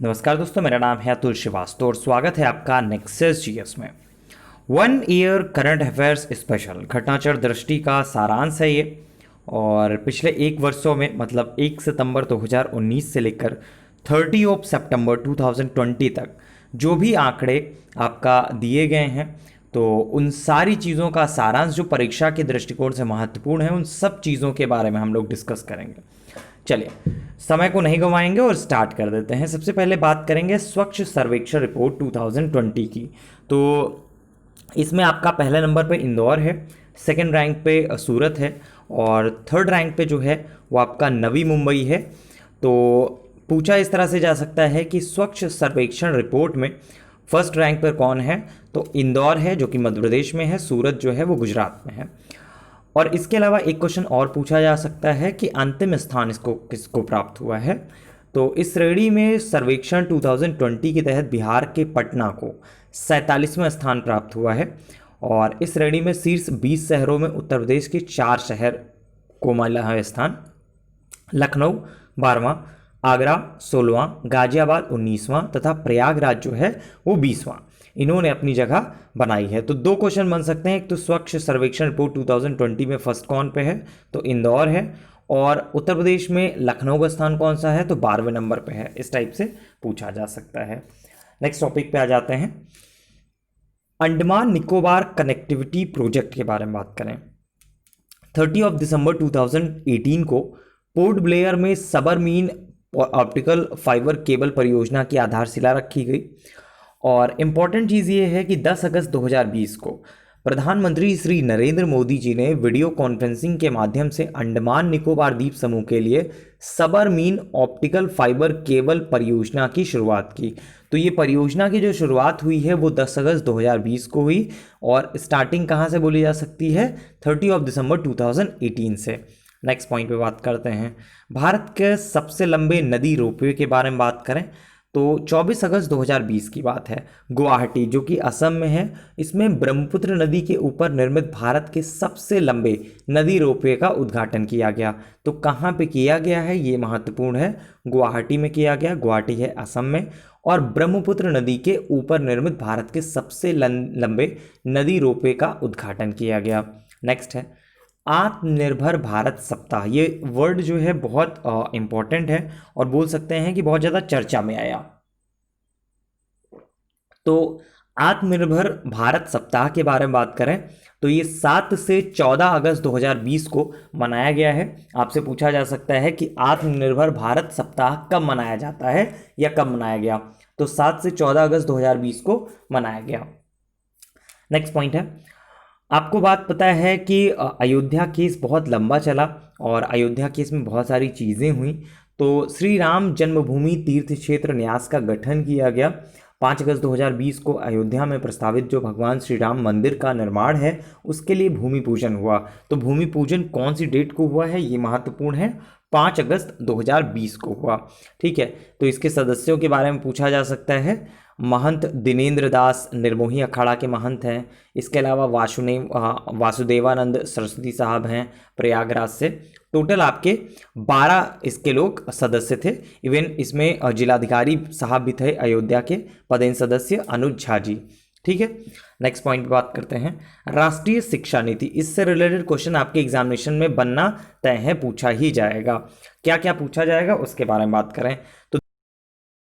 नमस्कार दोस्तों, मेरा नाम है अतुल श्रीवास्तव और स्वागत है आपका नेक्सस जीएस में। 1 ईयर करंट अफेयर्स स्पेशल घटनाचर दृष्टि का सारांश है ये। और पिछले 1 वर्षों में मतलब 1 सितंबर 2019 से लेकर 30 सितंबर 2020 तक जो भी आंकड़े आपका दिए गए हैं, तो उन सारी चीज़ों का सारांश जो परीक्षा के दृष्टिकोण से महत्वपूर्ण है, उन सब चीज़ों के बारे में हम लोग डिस्कस करेंगे। चलिए, समय को नहीं गंवाएंगे और स्टार्ट कर देते हैं। सबसे पहले बात करेंगे स्वच्छ सर्वेक्षण रिपोर्ट 2020 की। तो इसमें आपका पहले नंबर पे इंदौर है, सेकंड रैंक पे सूरत है और थर्ड रैंक पे जो है वो आपका नवी मुंबई है। तो पूछा इस तरह से जा सकता है कि स्वच्छ सर्वेक्षण रिपोर्ट में फर्स्ट रैंक पर कौन है, तो इंदौर है जो कि मध्य प्रदेश में है, सूरत जो है वो गुजरात में है। और इसके अलावा एक क्वेश्चन और पूछा जा सकता है कि अंतिम स्थान इसको किसको प्राप्त हुआ है। तो इस श्रेणी में सर्वेक्षण 2020 के तहत बिहार के पटना को 47वां स्थान प्राप्त हुआ है। और इस श्रेणी में शीर्ष 20 शहरों में उत्तर प्रदेश के 4 शहर को मिला है स्थान। लखनऊ 12वां, आगरा 16वां, गाजियाबाद 19वां तथा प्रयागराज जो है वो 20वां इन्होंने अपनी जगह बनाई है। तो दो क्वेश्चन बन सकते हैं। एक तो स्वच्छ सर्वेक्षण रिपोर्ट 2020 में फर्स्ट कौन पे है, तो इंदौर है। और उत्तर प्रदेश में लखनऊ का स्थान कौन सा है, तो 12वें नंबर पे है। इस टाइप से पूछा जा सकता है। नेक्स्ट टॉपिक पे आ जाते हैं। अंडमान निकोबार कनेक्टिविटी प्रोजेक्ट के बारे में बात करें। 30 दिसंबर 2018 को पोर्ट ब्लेयर में सबमरीन ऑप्टिकल फाइबर केबल परियोजना की आधारशिला रखी गई। और इम्पॉर्टेंट चीज़ ये है कि 10 अगस्त 2020 को प्रधानमंत्री श्री नरेंद्र मोदी जी ने वीडियो कॉन्फ्रेंसिंग के माध्यम से अंडमान निकोबार द्वीप समूह के लिए सबमरीन ऑप्टिकल फाइबर केबल परियोजना की शुरुआत की। तो ये परियोजना की जो शुरुआत हुई है वो 10 अगस्त 2020 को हुई और स्टार्टिंग कहाँ से बोली जा सकती है, 30 दिसंबर 2018 से। नेक्स्ट पॉइंट पे बात करते हैं। भारत के सबसे लंबे नदी रोपवे के बारे में बात करें तो 24 अगस्त 2020 की बात है। गुवाहाटी जो कि असम में है, इसमें ब्रह्मपुत्र नदी के ऊपर निर्मित भारत के सबसे लंबे नदी रोपवे का उद्घाटन किया गया। तो कहाँ पे किया गया है ये महत्वपूर्ण है, गुवाहाटी में किया गया। गुवाहाटी है असम में। और ब्रह्मपुत्र नदी के ऊपर निर्मित भारत के सबसे लंबे नदी रोपवे का उद्घाटन किया गया। नेक्स्ट है आत्मनिर्भर भारत सप्ताह। ये वर्ड जो है बहुत इंपॉर्टेंट है और बोल सकते हैं कि बहुत ज़्यादा चर्चा में आया। तो आत्मनिर्भर भारत सप्ताह के बारे में बात करें तो ये 7 से 14 अगस्त 2020 को मनाया गया है। आपसे पूछा जा सकता है कि आत्मनिर्भर भारत सप्ताह कब मनाया जाता है या कब मनाया गया, तो 7 से 14 अगस्त 2020 को मनाया गया। नेक्स्ट पॉइंट है, आपको बात पता है कि अयोध्या केस बहुत लंबा चला और अयोध्या केस में बहुत सारी चीज़ें हुई। तो श्री राम जन्मभूमि तीर्थ क्षेत्र न्यास का गठन किया गया। 5 अगस्त 2020 को अयोध्या में प्रस्तावित जो भगवान श्री राम मंदिर का निर्माण है उसके लिए भूमि पूजन हुआ। तो भूमि पूजन कौन सी डेट को हुआ है ये महत्वपूर्ण है, 5 अगस्त 2020 को हुआ। ठीक है, तो इसके सदस्यों के बारे में पूछा जा सकता है। महंत दिनेंद्र दास निर्मोही अखाड़ा के महंत हैं। इसके अलावा वासुदेवानंद सरस्वती साहब हैं प्रयागराज से। टोटल आपके 12 इसके लोग सदस्य थे। इवन इसमें जिलाधिकारी साहब भी थे अयोध्या के, पदेन सदस्य अनुज झा जी। ठीक है, नेक्स्ट पॉइंट पे बात करते हैं। राष्ट्रीय शिक्षा नीति, इससे रिलेटेड क्वेश्चन आपके एग्जामिनेशन में बनना तय है, पूछा ही जाएगा। क्या क्या पूछा जाएगा उसके बारे में बात करें तो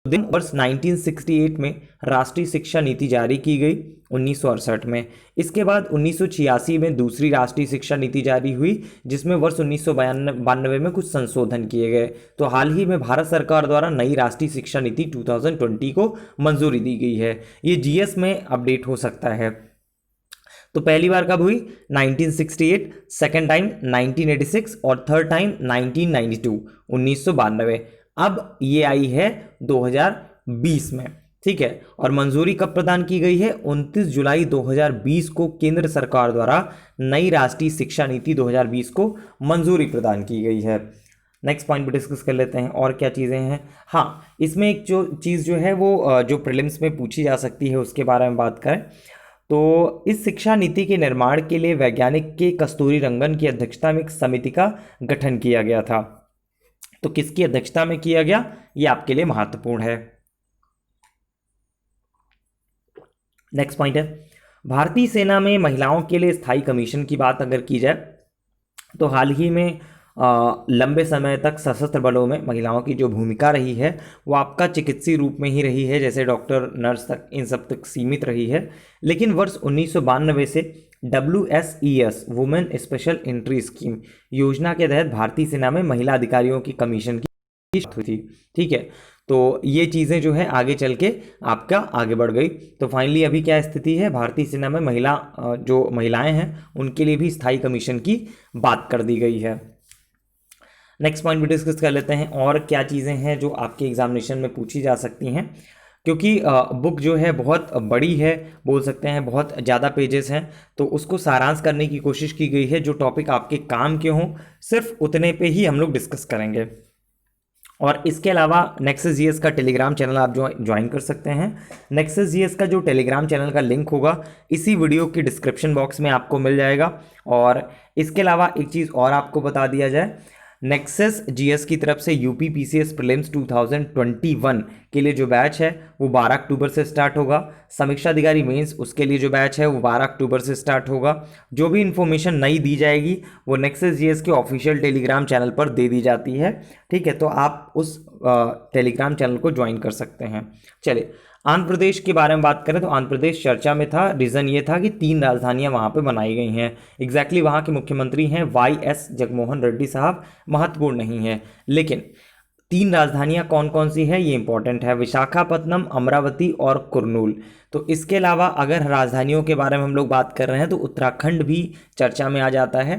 दिन वर्ष 1968 में राष्ट्रीय शिक्षा नीति जारी की गई 1968 में। इसके बाद 1986 में दूसरी राष्ट्रीय शिक्षा नीति जारी हुई जिसमें वर्ष 1992 में कुछ संशोधन किए गए। तो हाल ही में भारत सरकार द्वारा नई राष्ट्रीय शिक्षा नीति 2020 को मंजूरी दी गई है। ये जीएस में अपडेट हो सकता है। तो पहली बार कब हुई, 1968, सेकेंड टाइम 1986 और थर्ड टाइम 1992, 1992। अब ये आई है 2020 में। ठीक है, और मंजूरी कब प्रदान की गई है, 29 जुलाई 2020 को केंद्र सरकार द्वारा नई राष्ट्रीय शिक्षा नीति 2020 को मंजूरी प्रदान की गई है। नेक्स्ट पॉइंट पर डिस्कस कर लेते हैं और क्या चीज़ें हैं। हाँ, इसमें एक जो चीज़ जो है वो जो प्रीलिम्स में पूछी जा सकती है उसके बारे में बात करें तो इस शिक्षा नीति के निर्माण के लिए वैज्ञानिक के कस्तूरी रंगन की अध्यक्षता में एक समिति का गठन किया गया था। तो किसकी अध्यक्षता में किया गया ये आपके लिए महत्वपूर्ण है। नेक्स्ट पॉइंट है, भारतीय सेना में महिलाओं के लिए स्थायी कमीशन की बात अगर की जाए तो हाल ही में लंबे समय तक सशस्त्र बलों में महिलाओं की जो भूमिका रही है वो आपका चिकित्सीय रूप में ही रही है, जैसे डॉक्टर, नर्स तक, इन सब तक सीमित रही है। लेकिन वर्ष 1992 से WSES women special entry scheme योजना के तहत भारतीय सेना में महिला अधिकारियों की कमीशन की हुई थी। ठीक है, तो ये चीज़ें जो है आगे चल के आपका आगे बढ़ गई। तो फाइनली अभी क्या स्थिति है, भारतीय सेना में जो महिलाएं हैं उनके लिए भी स्थायी कमीशन की बात कर दी गई है। नेक्स्ट पॉइंट भी डिस्कस कर लेते हैं, और क्या चीज़ें हैं जो आपके एग्जामिनेशन में पूछी जा सकती हैं, क्योंकि बुक जो है बहुत बड़ी है, बोल सकते हैं बहुत ज़्यादा पेजेस हैं, तो उसको सारांश करने की कोशिश की गई है। जो टॉपिक आपके काम के हों सिर्फ उतने पे ही हम लोग डिस्कस करेंगे। और इसके अलावा नेक्सस जीएस का टेलीग्राम चैनल आप ज्वाइन कर सकते हैं। नेक्सस जीएस का जो टेलीग्राम चैनल का लिंक होगा इसी वीडियो की डिस्क्रिप्शन बॉक्स में आपको मिल जाएगा। और इसके अलावा एक चीज़ और आपको बता दिया जाए, नेक्सस जीएस की तरफ से यूपी पीसीएस प्रीलिम्स 2021 के लिए जो बैच है वो 12 अक्टूबर से स्टार्ट होगा। समीक्षा अधिकारी मेंस उसके लिए जो बैच है वो 12 अक्टूबर से स्टार्ट होगा। जो भी इन्फॉर्मेशन नई दी जाएगी वो नेक्सस जीएस के ऑफिशियल टेलीग्राम चैनल पर दे दी जाती है। ठीक है, तो आप उस टेलीग्राम चैनल को ज्वाइन कर सकते हैं। चलिए, आंध्र प्रदेश के बारे में बात करें तो आंध्र प्रदेश चर्चा में था। रीज़न ये था कि 3 राजधानियां वहां पे बनाई गई हैं। एग्जैक्टली वहां के मुख्यमंत्री हैं YS जगनमोहन रेड्डी साहब, महत्वपूर्ण नहीं है, लेकिन 3 राजधानियां कौन कौन सी है ये इंपॉर्टेंट है, विशाखापत्तनम, अमरावती और कुर्नूल। तो इसके अलावा अगर राजधानियों के बारे में हम लोग बात कर रहे हैं तो उत्तराखंड भी चर्चा में आ जाता है।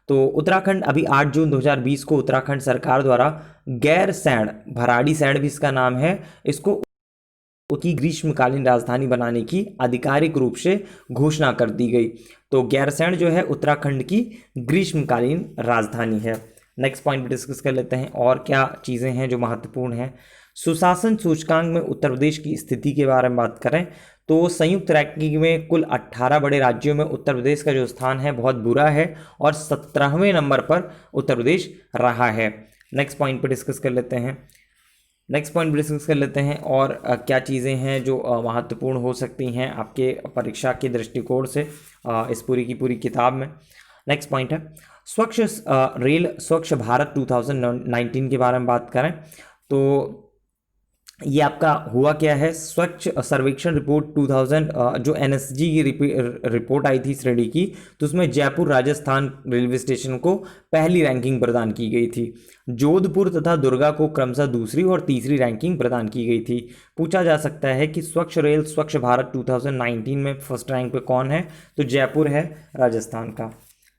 तो उत्तराखंड अभी 8 जून 2020 को उत्तराखंड सरकार द्वारा गैरसैंण, भराड़ीसैंण भी इसका नाम है, इसको की ग्रीष्मकालीन राजधानी बनाने की आधिकारिक रूप से घोषणा कर दी गई। तो गैरसैंण जो है उत्तराखंड की ग्रीष्मकालीन राजधानी है। नेक्स्ट पॉइंट डिस्कस कर लेते हैं, और क्या चीज़ें हैं जो महत्वपूर्ण हैं। सुशासन सूचकांक में उत्तर प्रदेश की स्थिति के बारे में बात करें तो संयुक्त रैंकिंग में कुल 18 बड़े राज्यों में उत्तर प्रदेश का जो स्थान है बहुत बुरा है, और 17वें नंबर पर उत्तर प्रदेश रहा है। नेक्स्ट पॉइंट पर डिस्कस कर लेते हैं, और क्या चीज़ें हैं जो महत्वपूर्ण हो सकती हैं आपके परीक्षा के दृष्टिकोण से इस पूरी की पूरी किताब में। नेक्स्ट पॉइंट है स्वच्छ रेल स्वच्छ भारत 2019 के बारे में बात करें तो ये आपका हुआ क्या है, स्वच्छ सर्वेक्षण रिपोर्ट 2000 जो NSG की रिपोर्ट आई थी श्रेणी की, तो उसमें जयपुर राजस्थान रेलवे स्टेशन को पहली रैंकिंग प्रदान की गई थी। जोधपुर तथा दुर्गा को क्रमशः दूसरी और तीसरी रैंकिंग प्रदान की गई थी। पूछा जा सकता है कि स्वच्छ रेल स्वच्छ भारत 2019 में फर्स्ट रैंक पे कौन है, तो जयपुर है राजस्थान का।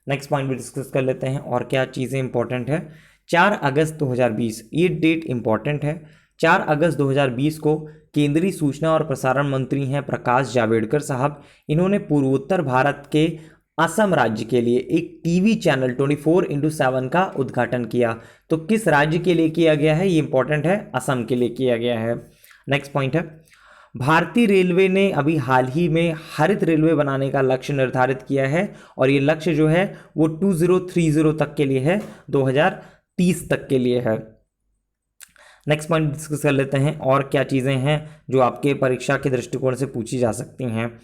नेक्स्ट पॉइंट भी डिस्कस कर लेते हैं, और क्या चीज़ें इंपॉर्टेंट है। 4 अगस्त 2020 ये डेट इंपॉर्टेंट है। 4 अगस्त 2020 को केंद्रीय सूचना और प्रसारण मंत्री हैं प्रकाश जावड़ेकर साहब, इन्होंने पूर्वोत्तर भारत के असम राज्य के लिए एक टीवी चैनल 24/7 का उद्घाटन किया। तो किस राज्य के लिए किया गया है, ये इंपॉर्टेंट है, असम के लिए किया गया है। नेक्स्ट पॉइंट है भारतीय रेलवे ने अभी हाल ही में हरित रेलवे बनाने का लक्ष्य निर्धारित किया है, और ये लक्ष्य जो है वो 2030 तक के लिए है, 2030 तक के लिए है। नेक्स्ट पॉइंट डिस्कस कर लेते हैं, और क्या चीज़ें हैं जो आपके परीक्षा के दृष्टिकोण से पूछी जा सकती हैं।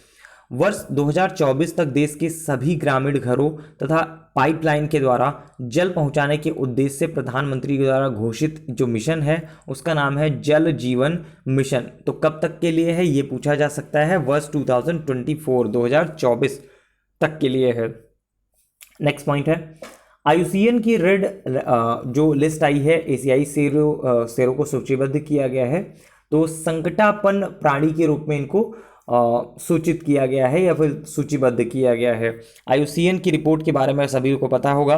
वर्ष 2024 तक देश के सभी ग्रामीण घरों तथा पाइपलाइन के द्वारा जल पहुंचाने के उद्देश्य से प्रधानमंत्री के द्वारा घोषित जो मिशन है उसका नाम है जल जीवन मिशन। तो कब तक के लिए है ये पूछा जा सकता है, वर्ष 2024 तक के लिए है। नेक्स्ट पॉइंट है IUCN की रेड जो लिस्ट आई है, एशियाई शेरों को सूचीबद्ध किया गया है। तो संकटापन्न प्राणी के रूप में इनको सूचित किया गया है या फिर सूचीबद्ध किया गया है। IUCN की रिपोर्ट के बारे में सभी को पता होगा,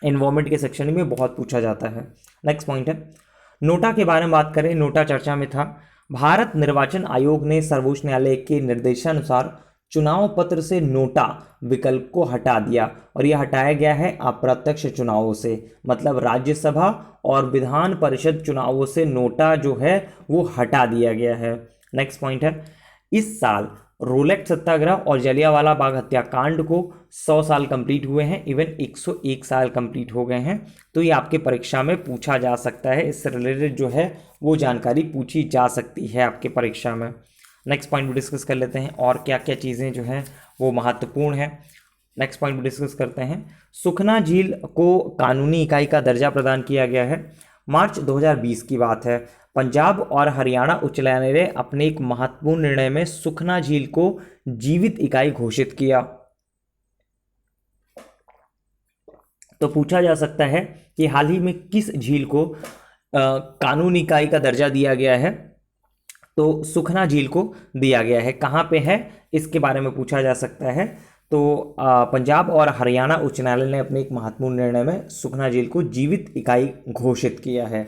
एनवायरमेंट के सेक्शन में बहुत पूछा जाता है। नेक्स्ट पॉइंट है नोटा के बारे में बात करें, नोटा चर्चा में था। भारत निर्वाचन आयोग ने सर्वोच्च न्यायालय के निर्देशानुसार चुनाव पत्र से नोटा विकल्प को हटा दिया, और यह हटाया गया है अप्रत्यक्ष चुनावों से, मतलब राज्यसभा और विधान परिषद चुनावों से नोटा जो है वो हटा दिया गया है। नेक्स्ट पॉइंट है इस साल रोलेट सत्याग्रह और जलियांवाला बाग हत्याकांड को 100 साल कंप्लीट हुए हैं, इवन 101 साल कंप्लीट हो गए हैं। तो ये आपके परीक्षा में पूछा जा सकता है, इससे रिलेटेड जो है वो जानकारी पूछी जा सकती है आपके परीक्षा में। नेक्स्ट पॉइंट भी डिस्कस कर लेते हैं और क्या क्या चीज़ें जो हैं वो महत्वपूर्ण है। नेक्स्ट पॉइंट भी डिस्कस करते हैं। सुखना झील को कानूनी इकाई का दर्जा प्रदान किया गया है। मार्च 2020 की बात है। पंजाब और हरियाणा उच्च न्यायालय ने अपने एक महत्वपूर्ण निर्णय में सुखना झील को जीवित इकाई घोषित किया। तो पूछा जा सकता है कि हाल ही में किस झील को कानूनी इकाई का दर्जा दिया गया है। तो सुखना झील को दिया गया है। कहाँ पे है इसके बारे में पूछा जा सकता है। तो पंजाब और हरियाणा उच्च न्यायालय ने अपने एक महत्वपूर्ण निर्णय में सुखना झील को जीवित इकाई घोषित किया है।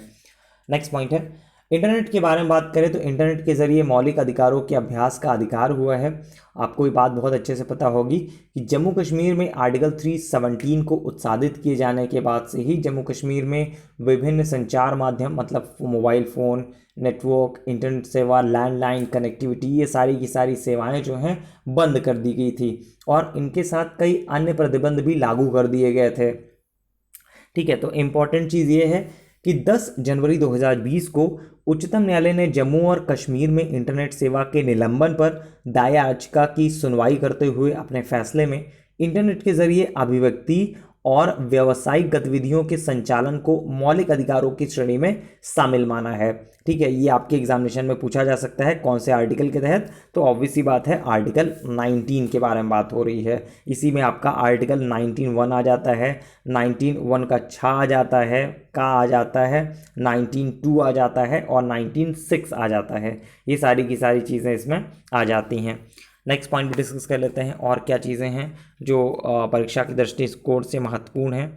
नेक्स्ट पॉइंट है, इंटरनेट के बारे में बात करें तो इंटरनेट के जरिए मौलिक अधिकारों के अभ्यास का अधिकार हुआ है। आपको ये बात बहुत अच्छे से पता होगी कि जम्मू कश्मीर में आर्टिकल 317 को उत्साहित किए जाने के बाद से ही जम्मू कश्मीर में विभिन्न संचार माध्यम मतलब मोबाइल फ़ोन, नेटवर्क, इंटरनेट सेवा, लैंडलाइन कनेक्टिविटी, ये सारी की सारी सेवाएं जो हैं बंद कर दी गई थी और इनके साथ कई अन्य प्रतिबंध भी लागू कर दिए गए थे। ठीक है, तो इम्पॉर्टेंट चीज़ ये है कि 10 जनवरी 2020 को उच्चतम न्यायालय ने जम्मू और कश्मीर में इंटरनेट सेवा के निलंबन पर दायर याचिका की सुनवाई करते हुए अपने फैसले में इंटरनेट के जरिए अभिव्यक्ति और व्यावसायिक गतिविधियों के संचालन को मौलिक अधिकारों की श्रेणी में शामिल माना है। ठीक है, ये आपके एग्जामिनेशन में पूछा जा सकता है कौन से आर्टिकल के तहत। तो ऑब्वियस सी बात है आर्टिकल 19 के बारे में बात हो रही है। इसी में आपका आर्टिकल 19(1) आ जाता है, 19(1) का छ आ जाता है, का आ जाता है, 19(2) आ जाता है और 19(6) आ जाता है। ये सारी की सारी चीज़ें इसमें आ जाती हैं। नेक्स्ट पॉइंट भी डिस्कस कर लेते हैं और क्या चीज़ें हैं जो परीक्षा की दृष्टिकोण से महत्वपूर्ण है।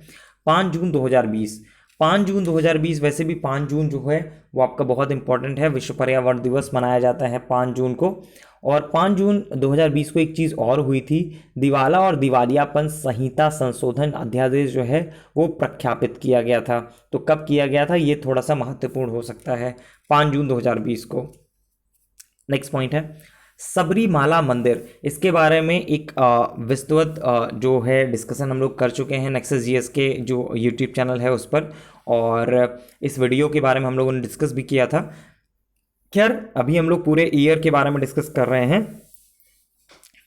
5 जून 2020 वैसे भी 5 जून जो है वो आपका बहुत इंपॉर्टेंट है। विश्व पर्यावरण दिवस मनाया जाता है 5 जून को। और 5 जून 2020 को एक चीज़ और हुई थी, दिवाला और दिवालियापन संहिता संशोधन अध्यादेश जो है वो प्रख्यापित किया गया था। तो कब किया गया था ये थोड़ा सा महत्वपूर्ण हो सकता है, 5 जून 2020 को। नेक्स्ट पॉइंट है सबरीमाला मंदिर। इसके बारे में एक विस्तृत जो है डिस्कशन हम लोग कर चुके हैं नेक्सस जीएस के जो यूट्यूब चैनल है उस पर, और इस वीडियो के बारे में हम लोगों ने डिस्कस भी किया था। खैर अभी हम लोग पूरे ईयर के बारे में डिस्कस कर रहे हैं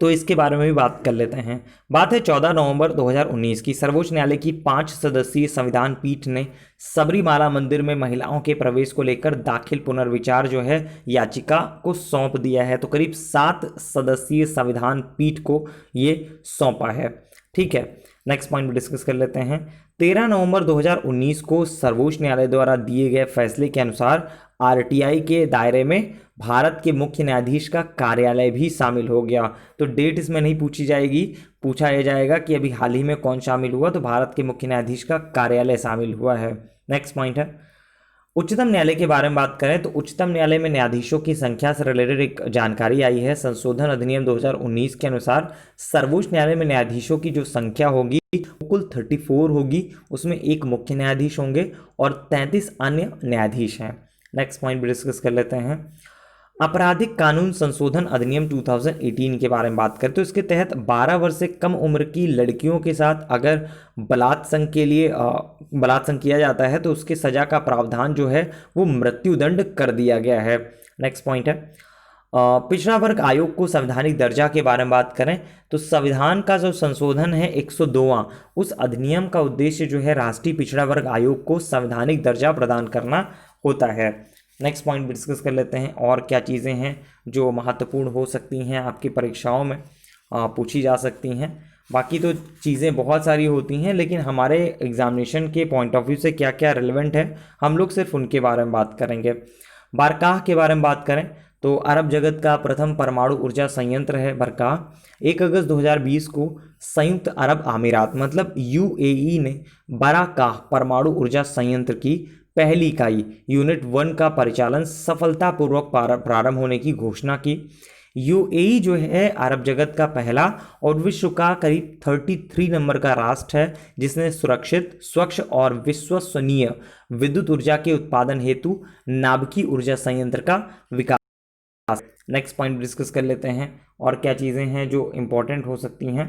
तो इसके बारे में भी बात कर लेते हैं। बात है 14 नवंबर 2019 की। सर्वोच्च न्यायालय की 5 सदस्यीय संविधान पीठ ने सबरीमाला मंदिर में महिलाओं के प्रवेश को लेकर दाखिल पुनर्विचार जो है याचिका को सौंप दिया है। तो करीब 7 सदस्यीय संविधान पीठ को ये सौंपा है। ठीक है, नेक्स्ट पॉइंट भी डिस्कस कर लेते हैं। 13 नवंबर 2019 को सर्वोच्च न्यायालय द्वारा दिए गए फैसले के अनुसार आरटीआई के दायरे में भारत के मुख्य न्यायाधीश का कार्यालय भी शामिल हो गया। तो डेट इसमें नहीं पूछी जाएगी, पूछा यह जाएगा कि अभी हाल ही में कौन शामिल हुआ, तो भारत के मुख्य न्यायाधीश का कार्यालय शामिल हुआ है। नेक्स्ट पॉइंट है उच्चतम न्यायालय के बारे में बात करें तो उच्चतम न्यायालय में न्यायाधीशों की संख्या से रिलेटेड एक जानकारी आई है। संशोधन अधिनियम 2019 के अनुसार सर्वोच्च न्यायालय में न्यायाधीशों की जो संख्या होगी कुल 34 होगी, उसमें एक मुख्य न्यायाधीश होंगे और 33 अन्य न्यायाधीश हैं। नेक्स्ट पॉइंट भी डिस्कस कर लेते हैं। आपराधिक कानून संशोधन अधिनियम 2018 के बारे में बात करें तो इसके तहत 12 वर्ष से कम उम्र की लड़कियों के साथ अगर बलात्संग किया जाता है तो उसके सजा का प्रावधान जो है वो मृत्युदंड कर दिया गया है। नेक्स्ट पॉइंट है पिछड़ा वर्ग आयोग को संवैधानिक दर्जा के बारे में बात करें तो संविधान का जो संशोधन है 102वां, उस अधिनियम का उद्देश्य जो है राष्ट्रीय पिछड़ा वर्ग आयोग को संवैधानिक दर्जा प्रदान करना होता है। नेक्स्ट पॉइंट डिस्कस कर लेते हैं और क्या चीज़ें हैं जो महत्वपूर्ण हो सकती हैं आपकी परीक्षाओं में पूछी जा सकती हैं। बाकी तो चीज़ें बहुत सारी होती हैं लेकिन हमारे एग्जामिनेशन के पॉइंट ऑफ व्यू से क्या क्या रिलेवेंट है हम लोग सिर्फ उनके बारे में बात करेंगे। बारकाह के बारे में बात करें तो अरब जगत का प्रथम परमाणु ऊर्जा संयंत्र है बरकाह। 1 अगस्त 2020 को संयुक्त अरब अमीरात मतलब यूएई ने बरकाह परमाणु ऊर्जा संयंत्र की पहली इकाई यूनिट 1 का परिचालन सफलतापूर्वक प्रारंभ होने की घोषणा की। यूएई जो है अरब जगत का पहला और विश्व का करीब 33 नंबर का राष्ट्र है जिसने सुरक्षित, स्वच्छ और विश्वसनीय विद्युत ऊर्जा के उत्पादन हेतु नाभिकीय ऊर्जा संयंत्र का विकास। नेक्स्ट पॉइंट डिस्कस कर लेते हैं और क्या चीज़ें हैं जो इंपॉर्टेंट हो सकती हैं।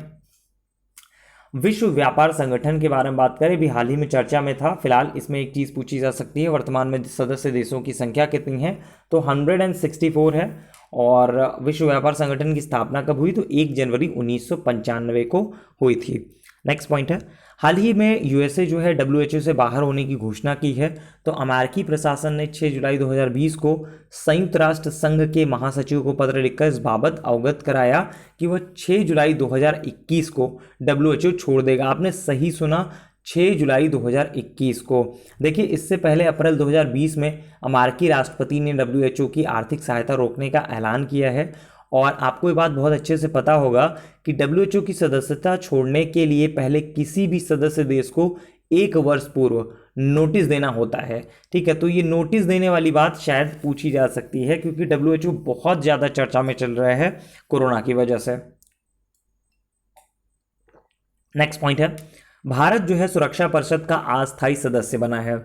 विश्व व्यापार संगठन के बारे में बात करें, भी हाल ही में चर्चा में था। फिलहाल इसमें एक चीज़ पूछी जा सकती है, वर्तमान में सदस्य देशों की संख्या कितनी है, तो 164 है। और विश्व व्यापार संगठन की स्थापना कब हुई, तो 1 जनवरी 1995 को हुई थी। नेक्स्ट पॉइंट है, हाल ही में यूएसए जो है WHO से बाहर होने की घोषणा की है। तो अमेरिकी प्रशासन ने 6 जुलाई 2020 को संयुक्त राष्ट्र संघ के महासचिव को पत्र लिखकर इस बाबत अवगत कराया कि वह 6 जुलाई 2021 को WHO छोड़ देगा। आपने सही सुना, 6 जुलाई 2021 को। देखिए, इससे पहले अप्रैल 2020 में अमेरिकी राष्ट्रपति ने WHO की आर्थिक सहायता रोकने का ऐलान किया है। और आपको ये बात बहुत अच्छे से पता होगा कि WHO की सदस्यता छोड़ने के लिए पहले किसी भी सदस्य देश को 1 वर्ष पूर्व नोटिस देना होता है। ठीक है, तो ये नोटिस देने वाली बात शायद पूछी जा सकती है, क्योंकि WHO बहुत ज़्यादा चर्चा में चल रहा है कोरोना की वजह से। नेक्स्ट पॉइंट है, भारत जो है सुरक्षा परिषद का अस्थायी सदस्य बना है।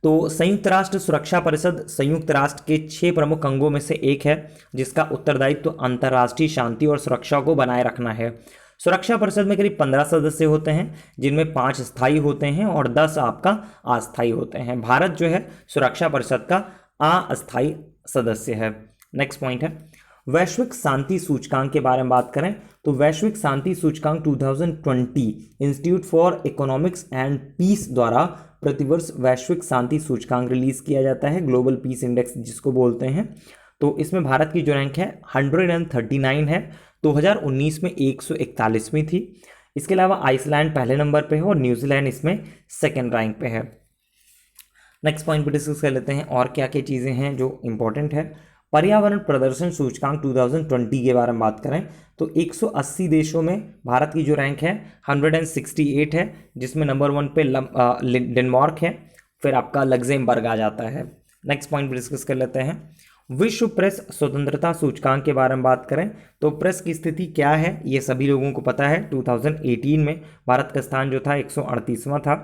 तो संयुक्त राष्ट्र सुरक्षा परिषद संयुक्त राष्ट्र के 6 प्रमुख अंगों में से एक है, जिसका उत्तरदायित्व अंतर्राष्ट्रीय शांति और सुरक्षा को बनाए रखना है। सुरक्षा परिषद में करीब 15 सदस्य होते हैं, जिनमें 5 स्थायी होते हैं और 10 आपका अस्थायी होते हैं। भारत जो है सुरक्षा परिषद का अस्थायी सदस्य है। नेक्स्ट पॉइंट है, वैश्विक शांति सूचकांक के बारे में बात करें तो वैश्विक शांति सूचकांक 2020 institute for economics and peace द्वारा प्रतिवर्ष वैश्विक शांति सूचकांक रिलीज किया जाता है, ग्लोबल पीस इंडेक्स जिसको बोलते हैं। तो इसमें भारत की जो रैंक है 139 है, 2019 में 141वीं थी। इसके अलावा आइसलैंड पहले नंबर पे है और न्यूजीलैंड इसमें सेकेंड रैंक पे है। नेक्स्ट पॉइंट पर डिस्कस कर लेते हैं और क्या क्या चीज़ें हैं जो इंपॉर्टेंट है। पर्यावरण प्रदर्शन सूचकांक 2020 के बारे में बात करें तो 180 देशों में भारत की जो रैंक है 168 है, जिसमें नंबर 1 पे डेनमार्क है, फिर आपका लग्जमबर्ग आ जाता है। नेक्स्ट पॉइंट पर डिस्कस कर लेते हैं, विश्व प्रेस स्वतंत्रता सूचकांक के बारे में बात करें तो प्रेस की स्थिति क्या है ये सभी लोगों को पता है। 2018 में भारत का स्थान जो था 138वां था,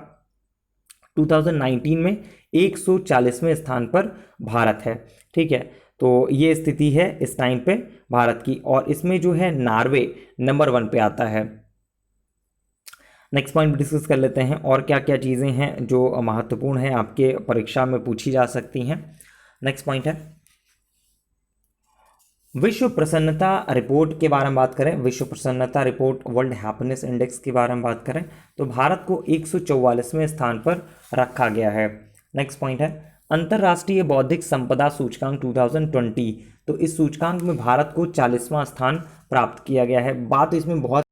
2019 में 140वें स्थान पर भारत है। ठीक है, तो ये स्थिति है इस टाइम पे भारत की, और इसमें जो है नॉर्वे नंबर 1 पे आता है। नेक्स्ट पॉइंट डिस्कस कर लेते हैं और क्या क्या चीज़ें हैं जो महत्वपूर्ण है आपके परीक्षा में पूछी जा सकती हैं। नेक्स्ट पॉइंट है, विश्व प्रसन्नता रिपोर्ट के बारे में बात करें, विश्व प्रसन्नता रिपोर्ट वर्ल्ड हैप्पीनेस इंडेक्स के बारे में बात करें तो भारत को 144वें स्थान पर रखा गया है। नेक्स्ट पॉइंट है, अंतर्राष्ट्रीय बौद्धिक संपदा सूचकांक 2020, तो इस सूचकांक में भारत को 40वां स्थान प्राप्त किया गया है। बात इसमें बहुत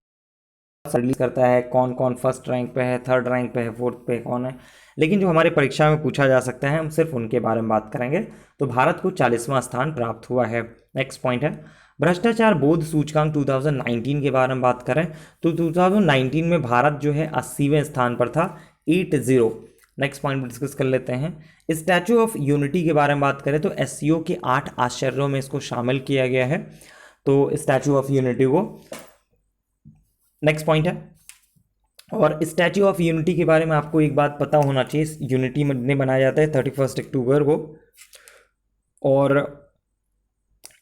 रिलीज करता है कौन कौन फर्स्ट रैंक पे है, थर्ड रैंक पे है, फोर्थ पे कौन है, लेकिन जो हमारे परीक्षा में पूछा जा सकता है हम सिर्फ उनके बारे में बात करेंगे। तो भारत को 40वां स्थान प्राप्त हुआ है। नेक्स्ट पॉइंट है, भ्रष्टाचार बोध सूचकांक 2019 के बारे में बात करें तो 2019 में भारत जो है 80वें स्थान पर था, 80। नेक्स्ट पॉइंट डिस्कस कर लेते हैं, स्टैचू ऑफ यूनिटी के बारे में बात करें तो एससीओ के 8 आश्चर्यों में इसको शामिल किया गया है, तो स्टैचू ऑफ यूनिटी को। नेक्स्ट पॉइंट है, और स्टैचू ऑफ यूनिटी के बारे में आपको एक बात पता होना चाहिए, यूनिटी में बनाया जाता है 31 अक्टूबर को, और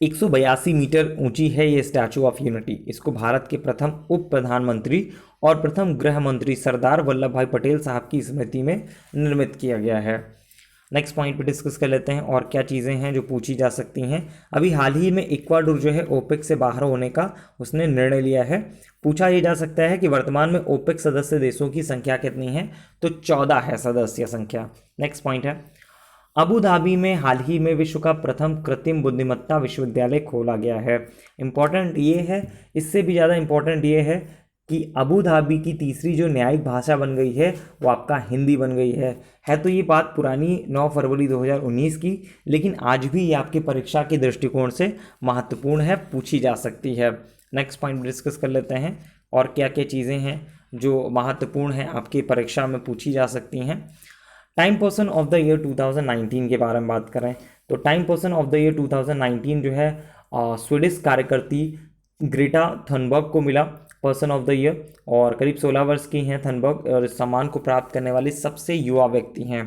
182 मीटर ऊंची है ये स्टैचू ऑफ यूनिटी। इसको भारत के प्रथम उप प्रधानमंत्री और प्रथम गृह मंत्री सरदार वल्लभ भाई पटेल साहब की स्मृति में निर्मित किया गया है। नेक्स्ट पॉइंट पे डिस्कस कर लेते हैं और क्या चीज़ें हैं जो पूछी जा सकती हैं। अभी हाल ही में इक्वाडोर जो है ओपेक से बाहर होने का उसने निर्णय लिया है। पूछा ये जा सकता है कि वर्तमान में ओपेक सदस्य देशों की संख्या कितनी है, तो 14 है सदस्य संख्या। नेक्स्ट पॉइंट है, अबू धाबी में हाल ही में विश्व का प्रथम कृत्रिम बुद्धिमत्ता विश्वविद्यालय खोला गया है। इंपॉर्टेंट ये है, इससे भी ज़्यादा इंपॉर्टेंट ये है कि अबू धाबी की तीसरी जो न्यायिक भाषा बन गई है वो आपका हिंदी बन गई है तो ये बात पुरानी 9 फरवरी 2019 की, लेकिन आज भी ये आपके परीक्षा के दृष्टिकोण से महत्वपूर्ण है, पूछी जा सकती है। नेक्स्ट पॉइंट डिस्कस कर लेते हैं और क्या क्या चीज़ें हैं जो महत्वपूर्ण है आपकी परीक्षा में पूछी जा सकती हैं। Time person of the year 2019 के बारे में बात करें तो time person of the year 2019 जो है स्वीडिश कार्यकर्ती ग्रेटा थनबर्ग को मिला पर्सन ऑफ द ईयर, और करीब 16 वर्ष की हैं थनबर्ग और इस सम्मान को प्राप्त करने वाली सबसे युवा व्यक्ति हैं।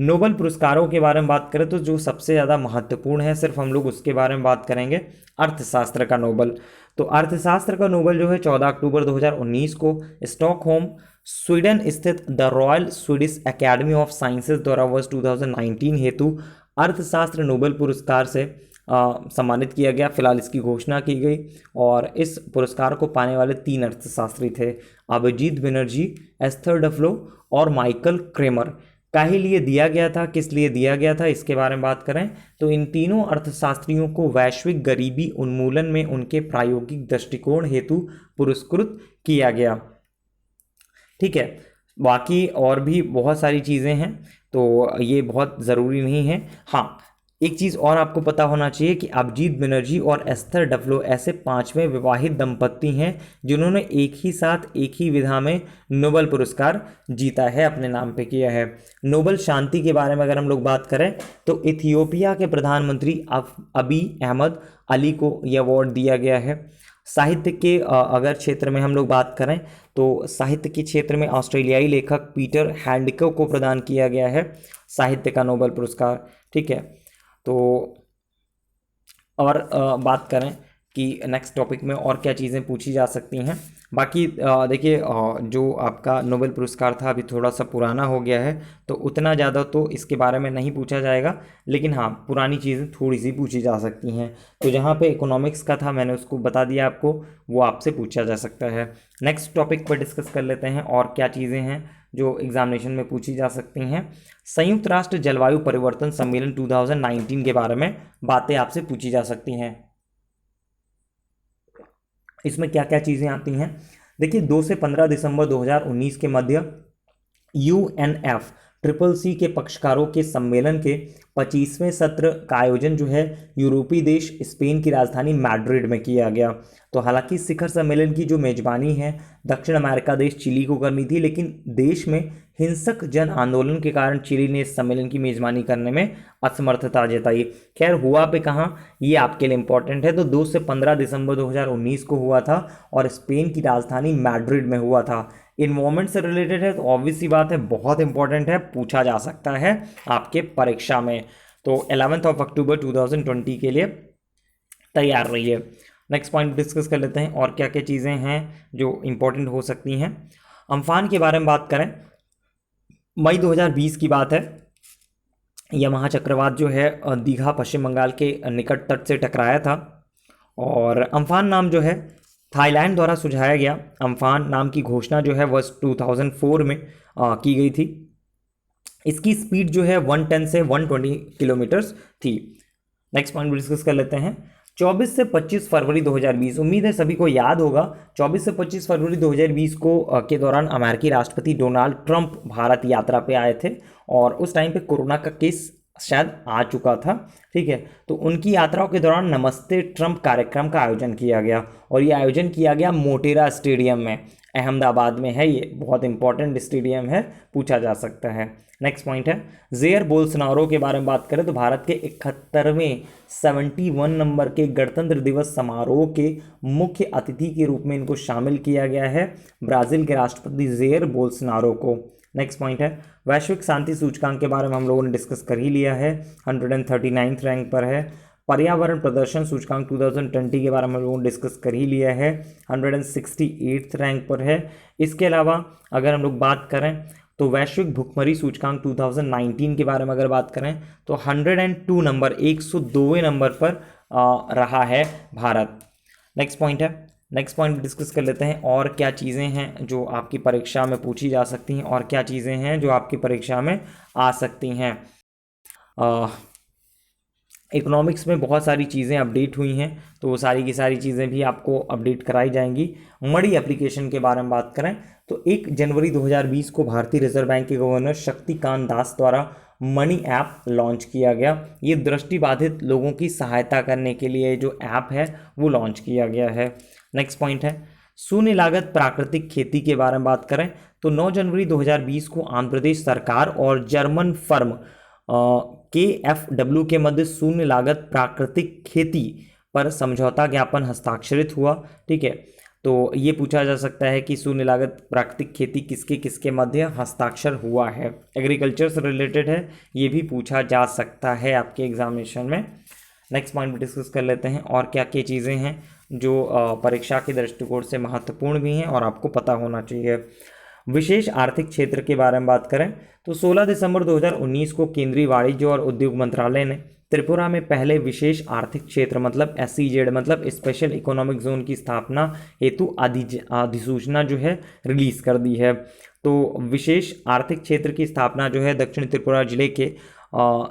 नोबेल पुरस्कारों के बारे में बात करें तो जो सबसे ज़्यादा महत्वपूर्ण है, सिर्फ हम लोग उसके बारे में बात करेंगे, अर्थशास्त्र का नोबेल। तो अर्थशास्त्र का नोबेल जो है 14 अक्टूबर 2019 को स्टॉकहोम स्वीडन स्थित the royal Swedish academy of sciences द्वारा वर्ष 2019 हेतु अर्थशास्त्र नोबेल पुरस्कार से सम्मानित किया गया। फिलहाल इसकी घोषणा की गई और इस पुरस्कार को पाने वाले 3 अर्थशास्त्री थे, अभिजीत बनर्जी, एस्थर डफ्लो और माइकल क्रेमर। काहे लिए दिया गया था, किस लिए दिया गया था, इसके बारे में बात करें तो इन तीनों अर्थशास्त्रियों को वैश्विक गरीबी उन्मूलन में उनके प्रायोगिक दृष्टिकोण हेतु पुरस्कृत किया गया। ठीक है, बाकी और भी बहुत सारी चीज़ें हैं तो ये बहुत ज़रूरी नहीं है। हाँ, एक चीज़ और आपको पता होना चाहिए कि अभिजीत बनर्जी और एस्थर डफ्लो ऐसे 5वें विवाहित दंपति हैं जिन्होंने एक ही साथ एक ही विधा में नोबेल पुरस्कार जीता है, अपने नाम पे किया है। नोबेल शांति के बारे में अगर हम लोग बात करें तो इथियोपिया के प्रधानमंत्री अबी अहमद अली को यह अवार्ड दिया गया है। साहित्य के अगर क्षेत्र में हम लोग बात करें तो साहित्य के क्षेत्र में ऑस्ट्रेलियाई लेखक पीटर हैंडके को प्रदान किया गया है साहित्य का नोबेल पुरस्कार। ठीक है, तो और बात करें कि नेक्स्ट टॉपिक में और क्या चीज़ें पूछी जा सकती हैं। बाकी देखिए जो आपका नोबेल पुरस्कार था अभी थोड़ा सा पुराना हो गया है तो उतना ज़्यादा तो इसके बारे में नहीं पूछा जाएगा, लेकिन हाँ पुरानी चीज़ें थोड़ी सी पूछी जा सकती हैं। तो जहाँ पे इकोनॉमिक्स का था मैंने उसको बता दिया आपको, वो आपसे पूछा जा सकता है। नेक्स्ट टॉपिक पर डिस्कस कर लेते हैं और क्या चीज़ें हैं जो एग्जामिनेशन में पूछी जा सकती हैं। संयुक्त राष्ट्र जलवायु परिवर्तन सम्मेलन 2019 के बारे में बातें आपसे पूछी जा सकती हैं। इसमें क्या क्या चीज़ें आती हैं, देखिए 2 से 15 दिसंबर 2019 के मध्य UNFCCC के पक्षकारों के सम्मेलन के 25वें सत्र का आयोजन जो है यूरोपीय देश स्पेन की राजधानी मैड्रिड में किया गया। तो हालांकि शिखर सम्मेलन की जो मेजबानी है दक्षिण अमेरिका देश चिली को करनी थी, लेकिन देश में हिंसक जन आंदोलन के कारण चिली ने इस सम्मेलन की मेजबानी करने में असमर्थता जताई। खैर हुआ पे कहाँ, ये आपके लिए इंपॉर्टेंट है। तो 2 से 15 दिसंबर 2019 को हुआ था और स्पेन की राजधानी मैड्रिड में हुआ था। इन्वायरमेंट से रिलेटेड है तो ऑब्वियस सी बात है, बहुत इंपॉर्टेंट है, पूछा जा सकता है आपके परीक्षा में। तो 11 अक्टूबर 2020 के लिए तैयार रहिए। नेक्स्ट पॉइंट डिस्कस कर लेते हैं और क्या क्या चीज़ें हैं जो इंपॉर्टेंट हो सकती हैं। अम्फान के बारे में बात करें, मई 2020 की बात है। यमहा चक्रवात जो है दीघा पश्चिम बंगाल के निकट तट से टकराया था और अम्फान नाम जो है थाईलैंड द्वारा सुझाया गया। अम्फान नाम की घोषणा जो है वर्ष 2004 में की गई थी। इसकी स्पीड जो है 110 से 120 किलोमीटर्स थी। नेक्स्ट पॉइंट डिस्कस कर लेते हैं। 24 से 25 फरवरी 2020, उम्मीद है सभी को याद होगा, 24 से 25 फरवरी 2020 को के दौरान अमेरिकी राष्ट्रपति डोनाल्ड ट्रंप भारत यात्रा पे आए थे और उस टाइम पे कोरोना का केस शायद आ चुका था। ठीक है, तो उनकी यात्राओं के दौरान नमस्ते ट्रंप कार्यक्रम का आयोजन किया गया और ये आयोजन किया गया मोटेरा स्टेडियम में, अहमदाबाद में है। ये बहुत इंपॉर्टेंट स्टेडियम है, पूछा जा सकता है। नेक्स्ट पॉइंट है जेयर बोल्सोनारो के बारे में बात करें तो भारत के 71वें 71 नंबर के गणतंत्र दिवस समारोह के मुख्य अतिथि के रूप में इनको शामिल किया गया है, ब्राज़ील के राष्ट्रपति जेयर बोल्सोनारो को। नेक्स्ट पॉइंट है वैश्विक शांति सूचकांक के बारे में हम लोगों ने डिस्कस कर ही लिया है, 139th रैंक पर है। पर्यावरण प्रदर्शन सूचकांक 2020 के बारे में हम लोगों ने डिस्कस कर ही लिया है, 168th रैंक पर है। इसके अलावा अगर हम लोग बात करें तो वैश्विक भुखमरी सूचकांक 2019 के बारे में अगर बात करें तो 102 नंबर 102वें नंबर पर रहा है भारत। नेक्स्ट पॉइंट है, नेक्स्ट पॉइंट डिस्कस कर लेते हैं और क्या चीज़ें हैं जो आपकी परीक्षा में पूछी जा सकती हैं और क्या चीज़ें हैं जो आपकी परीक्षा में आ सकती हैं। इकोनॉमिक्स में बहुत सारी चीज़ें अपडेट हुई हैं तो वो सारी की सारी चीज़ें भी आपको अपडेट कराई जाएंगी। मणि एप्लीकेशन के बारे में बात करें तो 1 जनवरी 2020 को भारतीय रिजर्व बैंक के गवर्नर शक्तिकांत दास द्वारा मणि ऐप लॉन्च किया गया। ये दृष्टिबाधित लोगों की सहायता करने के लिए जो ऐप है वो लॉन्च किया गया है। नेक्स्ट पॉइंट है शून्य लागत प्राकृतिक खेती के बारे में बात करें तो 9 जनवरी 2020 को आंध्र प्रदेश सरकार और जर्मन फर्म KfW के मध्य शून्य लागत प्राकृतिक खेती पर समझौता ज्ञापन हस्ताक्षरित हुआ। ठीक है, तो ये पूछा जा सकता है कि शून्य लागत प्राकृतिक खेती किसके किसके मध्य हस्ताक्षर हुआ है, एग्रीकल्चर से रिलेटेड है, ये भी पूछा जा सकता है आपके एग्जामिनेशन में। नेक्स्ट पॉइंट डिस्कस कर लेते हैं और क्या क्या चीज़ें हैं जो परीक्षा के दृष्टिकोण से महत्वपूर्ण भी हैं और आपको पता होना चाहिए। विशेष आर्थिक क्षेत्र के बारे में बात करें तो 16 दिसंबर 2019 को केंद्रीय वाणिज्य और उद्योग मंत्रालय ने त्रिपुरा में पहले विशेष आर्थिक क्षेत्र मतलब SEZ मतलब स्पेशल इकोनॉमिक जोन की स्थापना हेतु अधिसूचना जो है रिलीज कर दी है। तो विशेष आर्थिक क्षेत्र की स्थापना जो है दक्षिण त्रिपुरा जिले के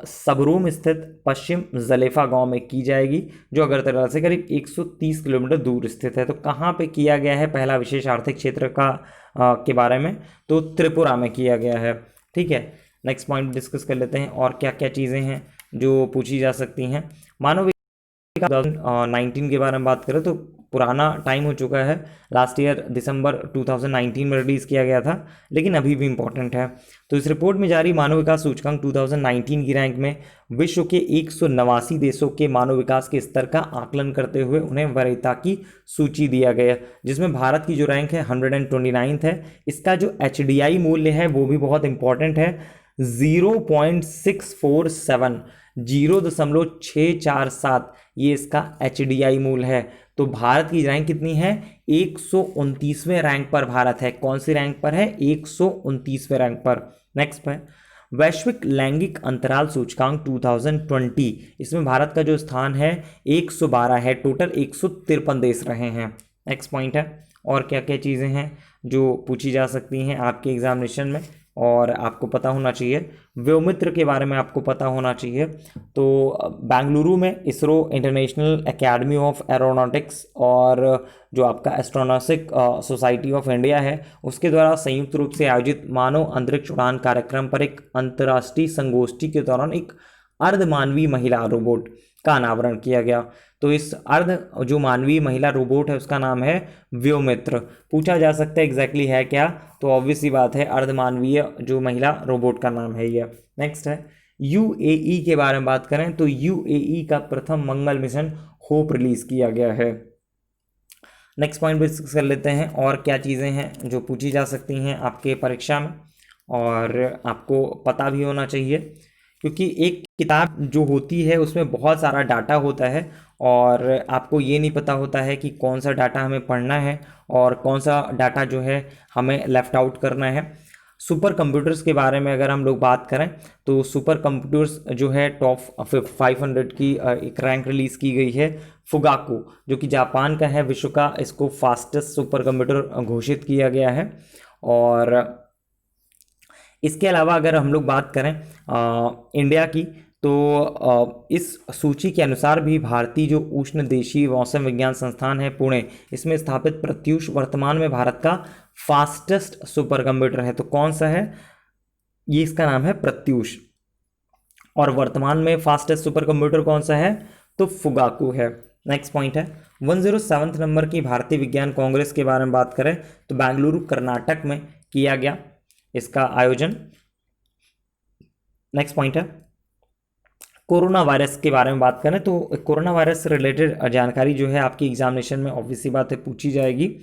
सबरूम स्थित पश्चिम जलेफा गांव में की जाएगी, जो अगरतला से करीब 130 किलोमीटर दूर स्थित है। तो कहाँ पे किया गया है पहला विशेष आर्थिक क्षेत्र का के बारे में, तो त्रिपुरा में किया गया है। ठीक है, नेक्स्ट पॉइंट डिस्कस कर लेते हैं और क्या क्या चीज़ें हैं जो पूछी जा सकती हैं। मानव विकास 2019 के बारे में बात करें तो पुराना टाइम हो चुका है, लास्ट ईयर दिसंबर 2019 में रिलीज़ किया गया था, लेकिन अभी भी इम्पोर्टेंट है। तो इस रिपोर्ट में जारी मानव विकास सूचकांक 2019 की रैंक में विश्व के 189 देशों के मानव विकास के स्तर का आकलन करते हुए उन्हें वरीयता की सूची दिया गया, जिसमें भारत की जो रैंक है 129 है। इसका जो HDI मूल्य है वो भी बहुत इंपॉर्टेंट है, 0.647, 0.647 ये इसका HDI मूल्य है। तो भारत की रैंक कितनी है, 129वें रैंक पर भारत है। कौन सी रैंक पर है, 129वें रैंक पर। नेक्स्ट है वैश्विक लैंगिक अंतराल सूचकांक 2020, इसमें भारत का जो स्थान है 112 है, टोटल 153 देश रहे हैं। नेक्स्ट पॉइंट है और क्या क्या चीज़ें हैं जो पूछी जा सकती हैं आपके एग्जामिनेशन में और आपको पता होना चाहिए। व्योमित्र के बारे में आपको पता होना चाहिए। तो बेंगलुरु में ISRO international academy of aeronautics और जो आपका एस्ट्रोनॉटिक सोसाइटी ऑफ इंडिया है उसके द्वारा संयुक्त रूप से आयोजित मानव अंतरिक्ष उड़ान कार्यक्रम पर एक अंतर्राष्ट्रीय संगोष्ठी के दौरान एक अर्धमानवीय महिला रोबोट का अनावरण किया गया। तो इस जो मानवीय महिला रोबोट है उसका नाम है व्योमित्र। पूछा जा सकता है एग्जैक्टली है क्या, तो ऑब्वियस सी बात है अर्धमानवीय जो महिला रोबोट का नाम है ये। नेक्स्ट है UAE के बारे में बात करें तो UAE का प्रथम मंगल मिशन होप रिलीज किया गया है। नेक्स्ट पॉइंट डिस्कस कर लेते हैं और क्या चीज़ें हैं जो पूछी जा सकती हैं आपके परीक्षा में और आपको पता भी होना चाहिए, क्योंकि एक किताब जो होती है उसमें बहुत सारा डाटा होता है और आपको ये नहीं पता होता है कि कौन सा डाटा हमें पढ़ना है और कौन सा डाटा जो है हमें लेफ़्ट आउट करना है। सुपर कंप्यूटर्स के बारे में अगर हम लोग बात करें तो सुपर कंप्यूटर्स जो है टॉप 500 की एक रैंक रिलीज़ की गई है। फुगाकू जो कि जापान का है, विश्व का इसको फास्टेस्ट सुपर कंप्यूटर घोषित किया गया है। और इसके अलावा अगर हम लोग बात करें इंडिया की तो इस सूची के अनुसार भी भारतीय जो उष्ण देशीय मौसम विज्ञान संस्थान है पुणे, इसमें स्थापित प्रत्यूष वर्तमान में भारत का फास्टेस्ट सुपर कंप्यूटर है। तो कौन सा है ये, इसका नाम है प्रत्यूष। और वर्तमान में फास्टेस्ट सुपर कंप्यूटर कौन सा है, तो फुगाकू है। नेक्स्ट पॉइंट है 107 नंबर की भारतीय विज्ञान कांग्रेस के बारे में बात करें तो बेंगलुरु कर्नाटक में किया गया इसका आयोजन। नेक्स्ट पॉइंट है कोरोना वायरस के बारे में बात करें तो कोरोना वायरस से रिलेटेड जानकारी जो है आपकी एग्जामिनेशन में ऑब्वियस सी बात है पूछी जाएगी।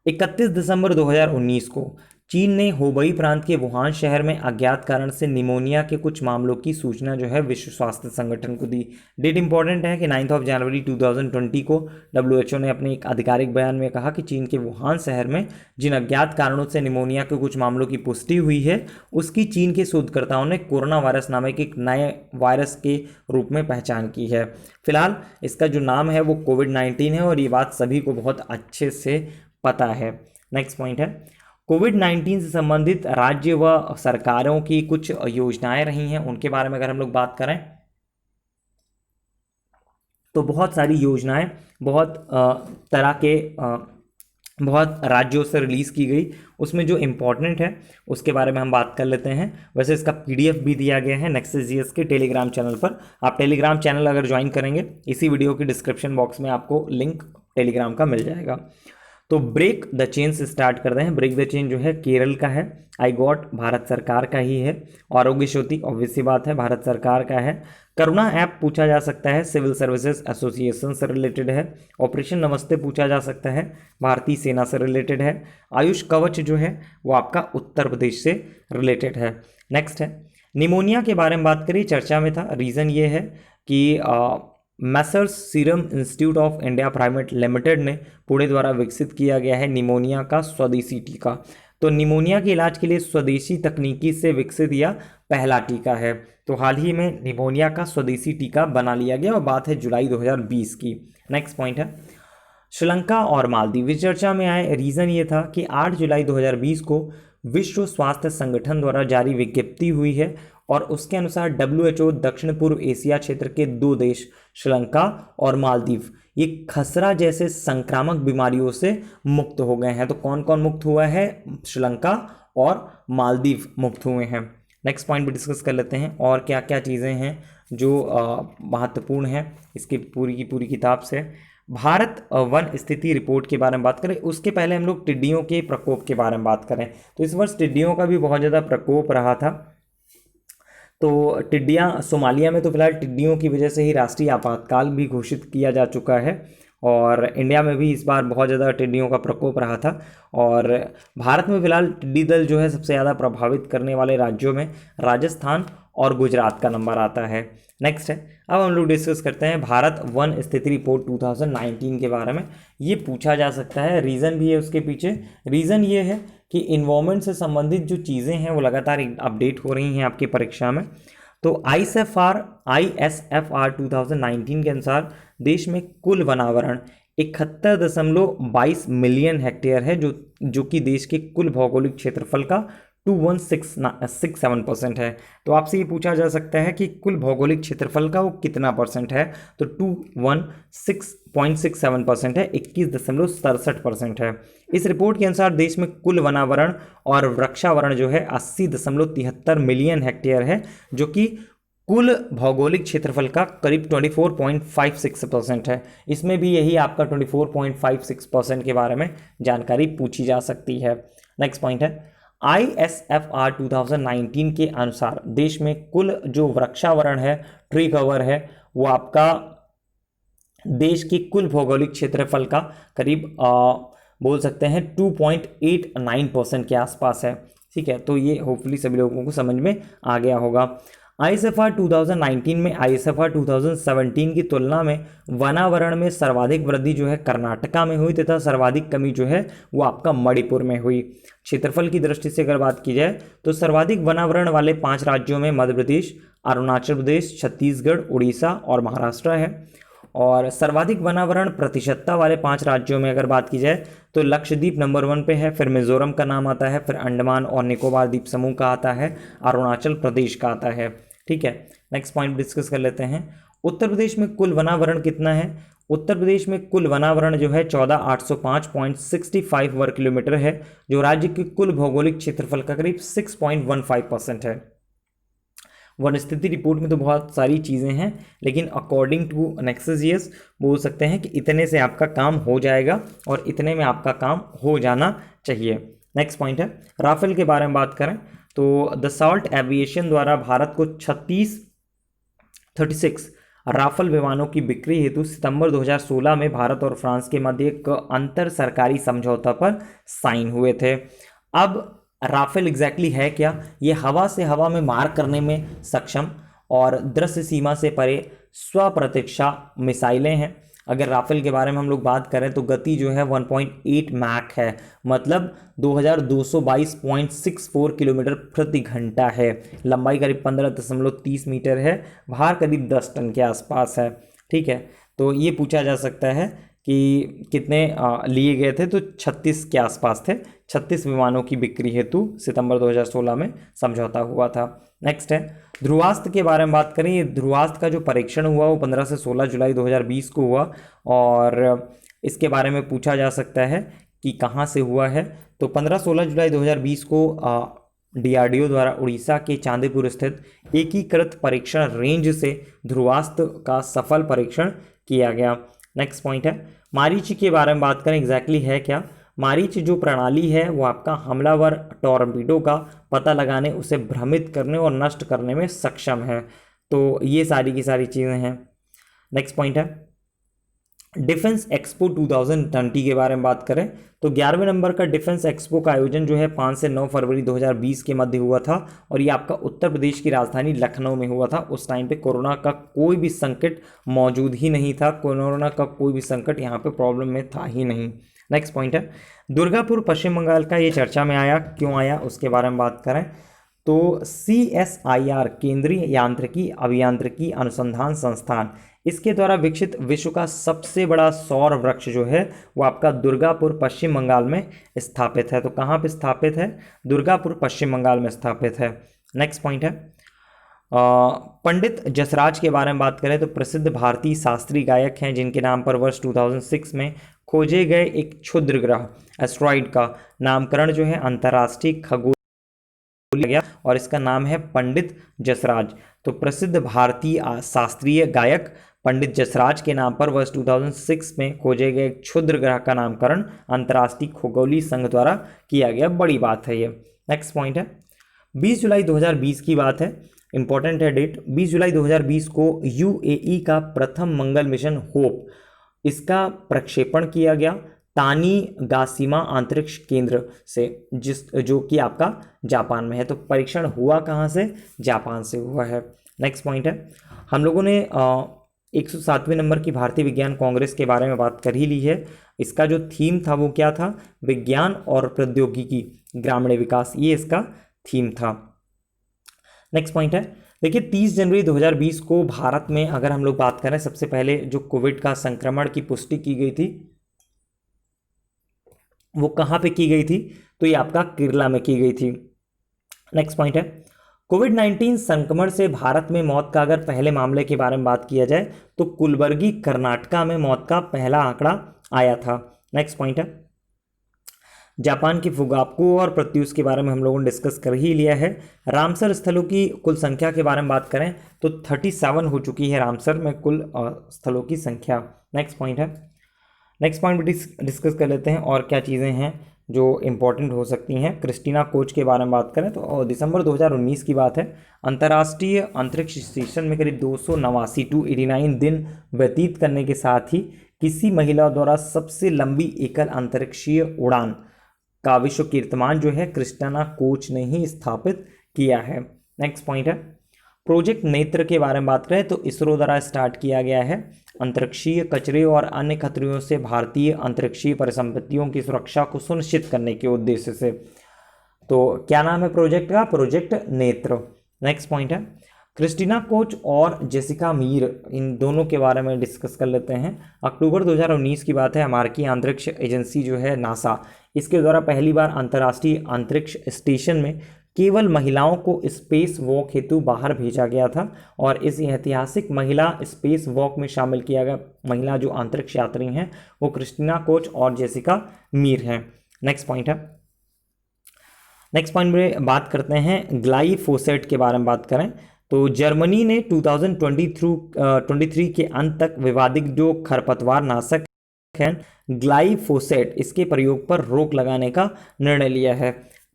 31 दिसंबर 2019 को चीन ने हुबई प्रांत के वुहान शहर में अज्ञात कारण से निमोनिया के कुछ मामलों की सूचना जो है विश्व स्वास्थ्य संगठन को दी। डेट इंपॉर्टेंट है कि 9 जनवरी 2020 को WHO ने अपने एक आधिकारिक बयान में कहा कि चीन के वुहान शहर में जिन अज्ञात कारणों से निमोनिया के कुछ मामलों की पुष्टि हुई है उसकी चीन के शोधकर्ताओं ने कोरोना वायरस नामक एक नए वायरस के रूप में पहचान की है। फिलहाल इसका जो नाम है वो कोविड-19 है और ये बात सभी को बहुत अच्छे से पता है। नेक्स्ट पॉइंट है कोविड-19 से संबंधित राज्य व सरकारों की कुछ योजनाएं रही हैं, उनके बारे में अगर हम लोग बात करें तो बहुत सारी योजनाएं बहुत तरह के बहुत राज्यों से रिलीज़ की गई। उसमें जो इम्पोर्टेंट है उसके बारे में हम बात कर लेते हैं। वैसे इसका PDF भी दिया गया है नेक्सस GS के टेलीग्राम चैनल पर। आप टेलीग्राम चैनल अगर ज्वाइन करेंगे इसी वीडियो के डिस्क्रिप्शन बॉक्स में आपको लिंक टेलीग्राम का मिल जाएगा। तो ब्रेक द चेन से स्टार्ट करते हैं। ब्रेक द चेन जो है केरल का है। आई गॉट भारत सरकार का ही है। आरोग्य ज्योति ऑब्वियस सी बात है भारत सरकार का है। करुणा ऐप पूछा जा सकता है, सिविल सर्विसेज एसोसिएशन से रिलेटेड है। ऑपरेशन नमस्ते पूछा जा सकता है, भारतीय सेना से रिलेटेड है। आयुष कवच जो है वो आपका उत्तर प्रदेश से रिलेटेड है। नेक्स्ट है निमोनिया के बारे में बात करिए, चर्चा में था। रीज़न ये है कि Messrs serum institute of India private limited ने पुणे द्वारा विकसित किया गया है निमोनिया का स्वदेशी टीका। तो निमोनिया के इलाज के लिए स्वदेशी तकनीकी से विकसित यह पहला टीका है। तो हाल ही में निमोनिया का स्वदेशी टीका बना लिया गया और बात है जुलाई 2020 की। नेक्स्ट पॉइंट है श्रीलंका और मालदीव चर्चा में आए। रीज़न ये था कि 8 जुलाई 2020 को विश्व स्वास्थ्य संगठन द्वारा जारी विज्ञप्ति हुई है और उसके अनुसार WHO दक्षिण पूर्व एशिया क्षेत्र के 2 देश श्रीलंका और मालदीव ये खसरा जैसे संक्रामक बीमारियों से मुक्त हो गए हैं। तो कौन कौन मुक्त हुआ है? श्रीलंका और मालदीव मुक्त हुए हैं। नेक्स्ट पॉइंट भी डिस्कस कर लेते हैं और क्या क्या चीज़ें हैं जो महत्वपूर्ण है इसकी पूरी की पूरी किताब से। भारत वन स्थिति रिपोर्ट के बारे में बात करें, उसके पहले हम लोग टिड्डियों के प्रकोप के बारे में बात करें। तो इस वर्ष टिड्डियों का भी बहुत ज़्यादा प्रकोप रहा था। तो टिड्डियाँ सोमालिया में तो फिलहाल टिड्डियों की वजह से ही राष्ट्रीय आपातकाल भी घोषित किया जा चुका है और इंडिया में भी इस बार बहुत ज़्यादा टिड्डियों का प्रकोप रहा था। और भारत में फिलहाल टिड्डी दल जो है सबसे ज़्यादा प्रभावित करने वाले राज्यों में राजस्थान और गुजरात का नंबर आता है। नेक्स्ट है अब हम लोग डिस्कस करते हैं भारत वन स्थिति रिपोर्ट 2019 के बारे में। ये पूछा जा सकता है, रीज़न भी है उसके पीछे। रीज़न ये है कि इन्वायरमेंट से संबंधित जो चीज़ें हैं वो लगातार अपडेट हो रही हैं आपकी परीक्षा में। तो ISFR 2019 के अनुसार देश में कुल वनावरण 71.22 मिलियन हेक्टेयर है जो कि देश के कुल भौगोलिक क्षेत्रफल का 2167% है। तो आपसे ये पूछा जा सकता है कि कुल भौगोलिक क्षेत्रफल का वो कितना परसेंट है? तो 216.67% है, 21.67% है। इस रिपोर्ट के अनुसार देश में कुल वनावरण और वृक्षावरण जो है 80.73 मिलियन हेक्टेयर है जो कि कुल भौगोलिक क्षेत्रफल का करीब 24.56% है। इसमें भी यही आपका 24.56% के बारे में जानकारी पूछी जा सकती है। नेक्स्ट पॉइंट है ISFR 2019 के अनुसार देश में कुल जो वृक्षावरण है, ट्री कवर है, वो आपका देश की कुल भौगोलिक क्षेत्रफल का करीब बोल सकते हैं 2.89% के आसपास है। ठीक है, तो ये होपफुली सभी लोगों को समझ में आ गया होगा। ISFR 2019 में ISFR 2017 की तुलना में वनावरण में सर्वाधिक वृद्धि जो है कर्नाटका में हुई तथा सर्वाधिक कमी जो है वो आपका मणिपुर में हुई। क्षेत्रफल की दृष्टि से अगर बात की जाए तो सर्वाधिक वनावरण वाले 5 राज्यों में मध्य प्रदेश, अरुणाचल प्रदेश, छत्तीसगढ़, उड़ीसा और महाराष्ट्र है। और सर्वाधिक वनावरण प्रतिशतता वाले 5 राज्यों में अगर बात की जाए तो लक्षद्वीप नंबर 1 पे है, फिर मिजोरम का नाम आता है, फिर अंडमान और निकोबार द्वीप समूह का आता है, अरुणाचल प्रदेश का आता है। ठीक है, नेक्स्ट पॉइंट डिस्कस कर लेते हैं। उत्तर प्रदेश में कुल वनावरण कितना है? उत्तर प्रदेश में कुल वनावरण जो है 14805.65 वर्ग किलोमीटर है जो राज्य के कुल भौगोलिक क्षेत्रफल का करीब 6.15% है। वन स्थिति रिपोर्ट में तो बहुत सारी चीज़ें हैं लेकिन अकॉर्डिंग टू नेक्सस जीएस बोल सकते हैं कि इतने से आपका काम हो जाएगा और इतने में आपका काम हो जाना चाहिए। नेक्स्ट पॉइंट है राफेल के बारे में बात करें तो दसॉल्ट एविएशन द्वारा भारत को 36 राफेल विमानों की बिक्री हेतु सितंबर 2016 में भारत और फ्रांस के मध्य एक अंतर सरकारी समझौता पर साइन हुए थे। अब राफेल एग्जैक्टली है क्या? ये हवा से हवा में मार करने में सक्षम और दृश्य सीमा से परे स्वप्रतीक्षा मिसाइलें हैं। अगर राफेल के बारे में हम लोग बात करें तो गति जो है 1.8 मैक है, मतलब 2222.64 किलोमीटर प्रति घंटा है। लंबाई करीब 15.30 मीटर है, भार करीब 10 टन के आसपास है। ठीक है, तो ये पूछा जा सकता है कि कितने लिए गए थे, तो 36 के आसपास थे। 36 विमानों की बिक्री हेतु सितंबर 2016 में समझौता हुआ था। नेक्स्ट है ध्रुवास्त्र के बारे में बात करें। ये ध्रुवास्त्र का जो परीक्षण हुआ वो 15 से 16 जुलाई 2020 को हुआ और इसके बारे में पूछा जा सकता है कि कहाँ से हुआ है। तो 15-16 जुलाई 2020 को DRDO द्वारा उड़ीसा के चांदीपुर स्थित एकीकृत परीक्षण रेंज से ध्रुवास्त्र का सफल परीक्षण किया गया। नेक्स्ट पॉइंट है मारीची के बारे में बात करें, एग्जैक्टली है क्या? मारीच जो प्रणाली है वो आपका हमलावर टॉर्पीडो का पता लगाने, उसे भ्रमित करने और नष्ट करने में सक्षम है। तो ये सारी की सारी चीज़ें हैं। नेक्स्ट पॉइंट है डिफेंस एक्सपो 2020 के बारे में बात करें तो 11वें नंबर का डिफेंस एक्सपो का आयोजन जो है 5 से 9 फरवरी 2020 के मध्य हुआ था और ये आपका उत्तर प्रदेश की राजधानी लखनऊ में हुआ था। उस टाइम पे कोरोना का कोई भी संकट मौजूद ही नहीं था, कोरोना का कोई भी संकट यहाँ पे प्रॉब्लम में था ही नहीं। नेक्स्ट पॉइंट है दुर्गापुर पश्चिम बंगाल का, ये चर्चा में आया, क्यों आया उसके बारे में बात करें तो CSIR केंद्रीय यांत्रिकी अभियांत्रिकी अनुसंधान संस्थान, इसके द्वारा विकसित विश्व का सबसे बड़ा सौर वृक्ष जो है वो आपका दुर्गापुर पश्चिम बंगाल में स्थापित है। तो कहाँ पे स्थापित है? दुर्गापुर पश्चिम बंगाल में स्थापित है। नेक्स्ट पॉइंट है पंडित जसराज के बारे में बात करें तो प्रसिद्ध भारतीय शास्त्रीय गायक हैं जिनके नाम पर वर्ष 2006 में खोजे गए एक क्षुद्र ग्रह एस्ट्रॉइड का नामकरण जो है अंतर्राष्ट्रीय खगोल गया और इसका नाम है पंडित जसराज। तो प्रसिद्ध भारतीय शास्त्रीय गायक पंडित जसराज के नाम पर वर्ष 2006 में खोजे गए क्षुद्र ग्रह का नामकरण अंतर्राष्ट्रीय खगोलीय संघ द्वारा किया गया। बड़ी बात है ये। नेक्स्ट पॉइंट है 20 जुलाई 2020 की बात है, इंपॉर्टेंट है डेट। 20 जुलाई 2020 को UAE का प्रथम मंगल मिशन होप, इसका प्रक्षेपण किया गया तानीगाशिमा अंतरिक्ष केंद्र से, जो कि आपका जापान में है। तो परीक्षण हुआ कहाँ से? जापान से हुआ है। नेक्स्ट पॉइंट है हम लोगों ने 107वें नंबर की भारतीय विज्ञान कांग्रेस के बारे में बात कर ही ली है। इसका जो थीम था वो क्या था? विज्ञान और प्रौद्योगिकी ग्रामीण विकास, ये इसका थीम था। नेक्स्ट पॉइंट है देखिए 30 जनवरी 2020 को भारत में अगर हम लोग बात करें सबसे पहले जो कोविड का संक्रमण की पुष्टि की गई थी वो कहाँ पे की गई थी? तो ये आपका केरला में की गई थी। नेक्स्ट पॉइंट है कोविड-19 संक्रमण से भारत में मौत का अगर पहले मामले के बारे में बात किया जाए तो कुलबर्गी कर्नाटका में मौत का पहला आंकड़ा आया था। नेक्स्ट पॉइंट है जापान की फुगाकू और प्रत्यूष के बारे में हम लोगों ने डिस्कस कर ही लिया है। रामसर स्थलों की कुल संख्या के बारे में बात करें तो 37 हो चुकी है रामसर में कुल स्थलों की संख्या। नेक्स्ट पॉइंट है नेक्स्ट पॉइंट डिस्कस कर लेते हैं और क्या चीज़ें हैं जो इम्पोर्टेंट हो सकती हैं। क्रिस्टीना कोच के बारे में बात करें तो दिसंबर 2019 की बात है। अंतर्राष्ट्रीय अंतरिक्ष स्टेशन में करीब 289 दिन व्यतीत करने के साथ ही किसी महिला द्वारा सबसे लंबी एकल अंतरिक्षीय उड़ान का विश्व कीर्तिमान जो है क्रिस्टीना कोच ने ही स्थापित किया है। नेक्स्ट पॉइंट है प्रोजेक्ट नेत्र के बारे में बात करें तो इसरो द्वारा स्टार्ट किया गया है। अंतरिक्षीय कचरे और अन्य खतरों से भारतीय अंतरिक्षीय परिसंपत्तियों की सुरक्षा को सुनिश्चित करने के उद्देश्य से। तो क्या नाम है प्रोजेक्ट का? प्रोजेक्ट नेत्र। नेक्स्ट पॉइंट है क्रिस्टीना कोच और जेसिका मीर, इन दोनों के बारे में डिस्कस कर लेते हैं। अक्टूबर 2019 की बात है। अमेरिकी अंतरिक्ष एजेंसी जो है नासा, इसके द्वारा पहली बार अंतर्राष्ट्रीय अंतरिक्ष स्टेशन में केवल महिलाओं को स्पेस वॉक हेतु बाहर भेजा गया था और इस ऐतिहासिक महिला स्पेस वॉक में शामिल किया गया महिला जो अंतरिक्ष यात्री हैं वो क्रिस्टीना कोच और जेसिका मीर हैं। नेक्स्ट पॉइंट है नेक्स्ट पॉइंट में बात करते हैं ग्लाइफोसेट के बारे में बात करें तो जर्मनी ने 2023 के अंत तक विवादित जो खरपतवार नाशक है ग्लाइफोसेट, इसके प्रयोग पर रोक लगाने का निर्णय लिया है।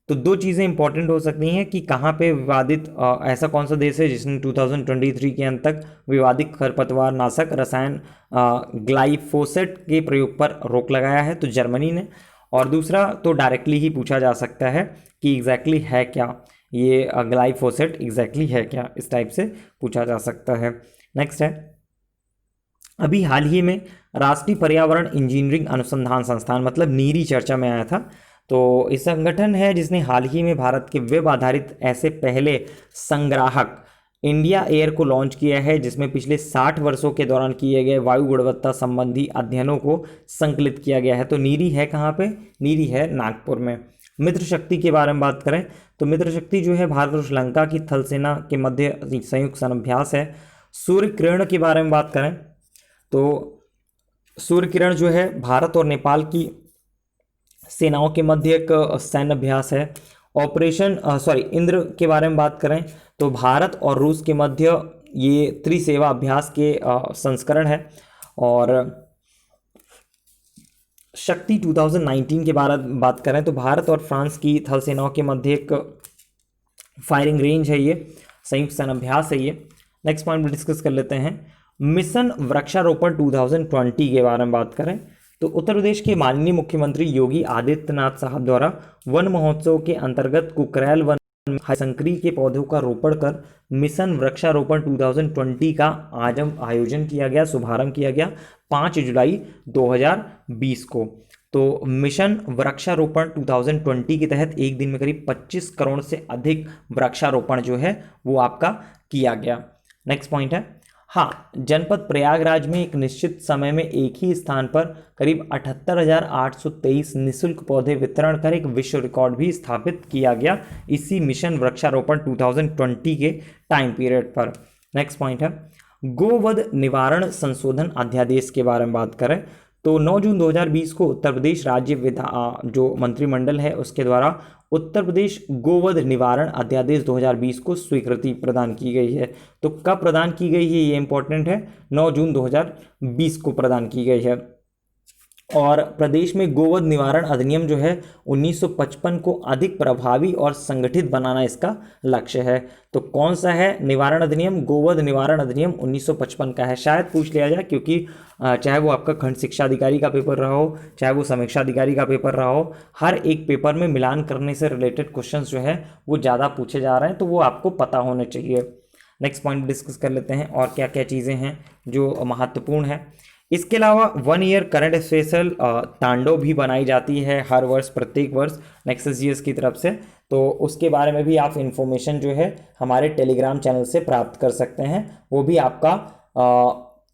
तो दो चीज़ें इंपॉर्टेंट हो सकती हैं कि कहाँ पे विवादित ऐसा कौन सा देश है जिसने 2023 के अंत तक विवादित खरपतवार नाशक रसायन ग्लाइफोसेट के प्रयोग पर रोक लगाया है, तो जर्मनी ने। और दूसरा तो डायरेक्टली ही पूछा जा सकता है कि एग्जैक्टली है क्या ये ग्लाइफोसेट, एग्जैक्टली है क्या, इस टाइप से पूछा जा सकता है। नेक्स्ट है अभी हाल ही में राष्ट्रीय पर्यावरण इंजीनियरिंग अनुसंधान संस्थान मतलब नीरी चर्चा में आया था। तो इस संगठन है जिसने हाल ही में भारत के वेब आधारित ऐसे पहले संग्राहक इंडिया एयर को लॉन्च किया है जिसमें पिछले 60 वर्षों के दौरान किए गए वायु गुणवत्ता संबंधी अध्ययनों को संकलित किया गया है। तो नीरी है कहाँ पे? नीरी है नागपुर में। मित्र शक्ति के बारे में बात करें तो मित्र शक्ति जो है भारत और श्रीलंका की थल सेना के मध्य संयुक्त समभ्यास है। सूर्य किरण के बारे में बात करें तो सूर्य किरण जो है भारत और नेपाल की सेनाओं के मध्य एक सैन्य अभ्यास है। ऑपरेशन इंद्र के बारे में बात करें तो भारत और रूस के मध्य ये त्रिसेवा अभ्यास के संस्करण है। और शक्ति 2019 के बारे में बात करें तो भारत और फ्रांस की थल सेनाओं के मध्य एक फायरिंग रेंज है, ये संयुक्त सेनाभ्यास है ये। नेक्स्ट पॉइंट डिस्कस कर लेते हैं, मिशन वृक्षारोपण 2020 के बारे में बात करें तो उत्तर प्रदेश के माननीय मुख्यमंत्री योगी आदित्यनाथ साहब द्वारा वन महोत्सव के अंतर्गत कुकरेल वन संकरी के पौधों का रोपण कर मिशन वृक्षारोपण 2020 का आयोजन किया गया, शुभारंभ किया गया 5 जुलाई 2020 को। तो मिशन वृक्षारोपण 2020 के तहत एक दिन में करीब 25 करोड़ से अधिक वृक्षारोपण जो है वो आपका किया गया। नेक्स्ट पॉइंट है, हाँ, जनपद प्रयागराज में एक निश्चित समय में एक ही स्थान पर करीब 78,823 निःशुल्क पौधे वितरण कर एक विश्व रिकॉर्ड भी स्थापित किया गया इसी मिशन वृक्षारोपण 2020 के टाइम पीरियड पर। नेक्स्ट पॉइंट है, गोवध निवारण संशोधन अध्यादेश के बारे में बात करें तो 9 जून 2020 को उत्तर प्रदेश राज्य जो मंत्रिमंडल है उसके द्वारा उत्तर प्रदेश गोवध निवारण अध्यादेश 2020 को स्वीकृति प्रदान की गई है। तो कब प्रदान की गई है ये इंपॉर्टेंट है, 9 जून 2020 को प्रदान की गई है। और प्रदेश में गोवध निवारण अधिनियम जो है 1955 को अधिक प्रभावी और संगठित बनाना इसका लक्ष्य है। तो कौन सा है निवारण अधिनियम, गोवध निवारण अधिनियम 1955 का है। शायद पूछ लिया जाए क्योंकि चाहे वो आपका खंड शिक्षा अधिकारी का पेपर रहा हो, चाहे वो समीक्षा अधिकारी का पेपर रहा हो, हर एक पेपर में मिलान करने से रिलेटेड क्वेश्चंस जो है वो ज़्यादा पूछे जा रहे हैं, तो वो आपको पता होने चाहिए। नेक्स्ट पॉइंट डिस्कस कर लेते हैं और क्या क्या चीज़ें हैं जो महत्वपूर्ण है। इसके अलावा 1 ईयर करंट स्पेशल तांडव भी बनाई जाती है हर वर्ष, प्रत्येक वर्ष नेक्सस जीएस की तरफ से। तो उसके बारे में भी आप इन्फॉर्मेशन जो है हमारे टेलीग्राम चैनल से प्राप्त कर सकते हैं। वो भी आपका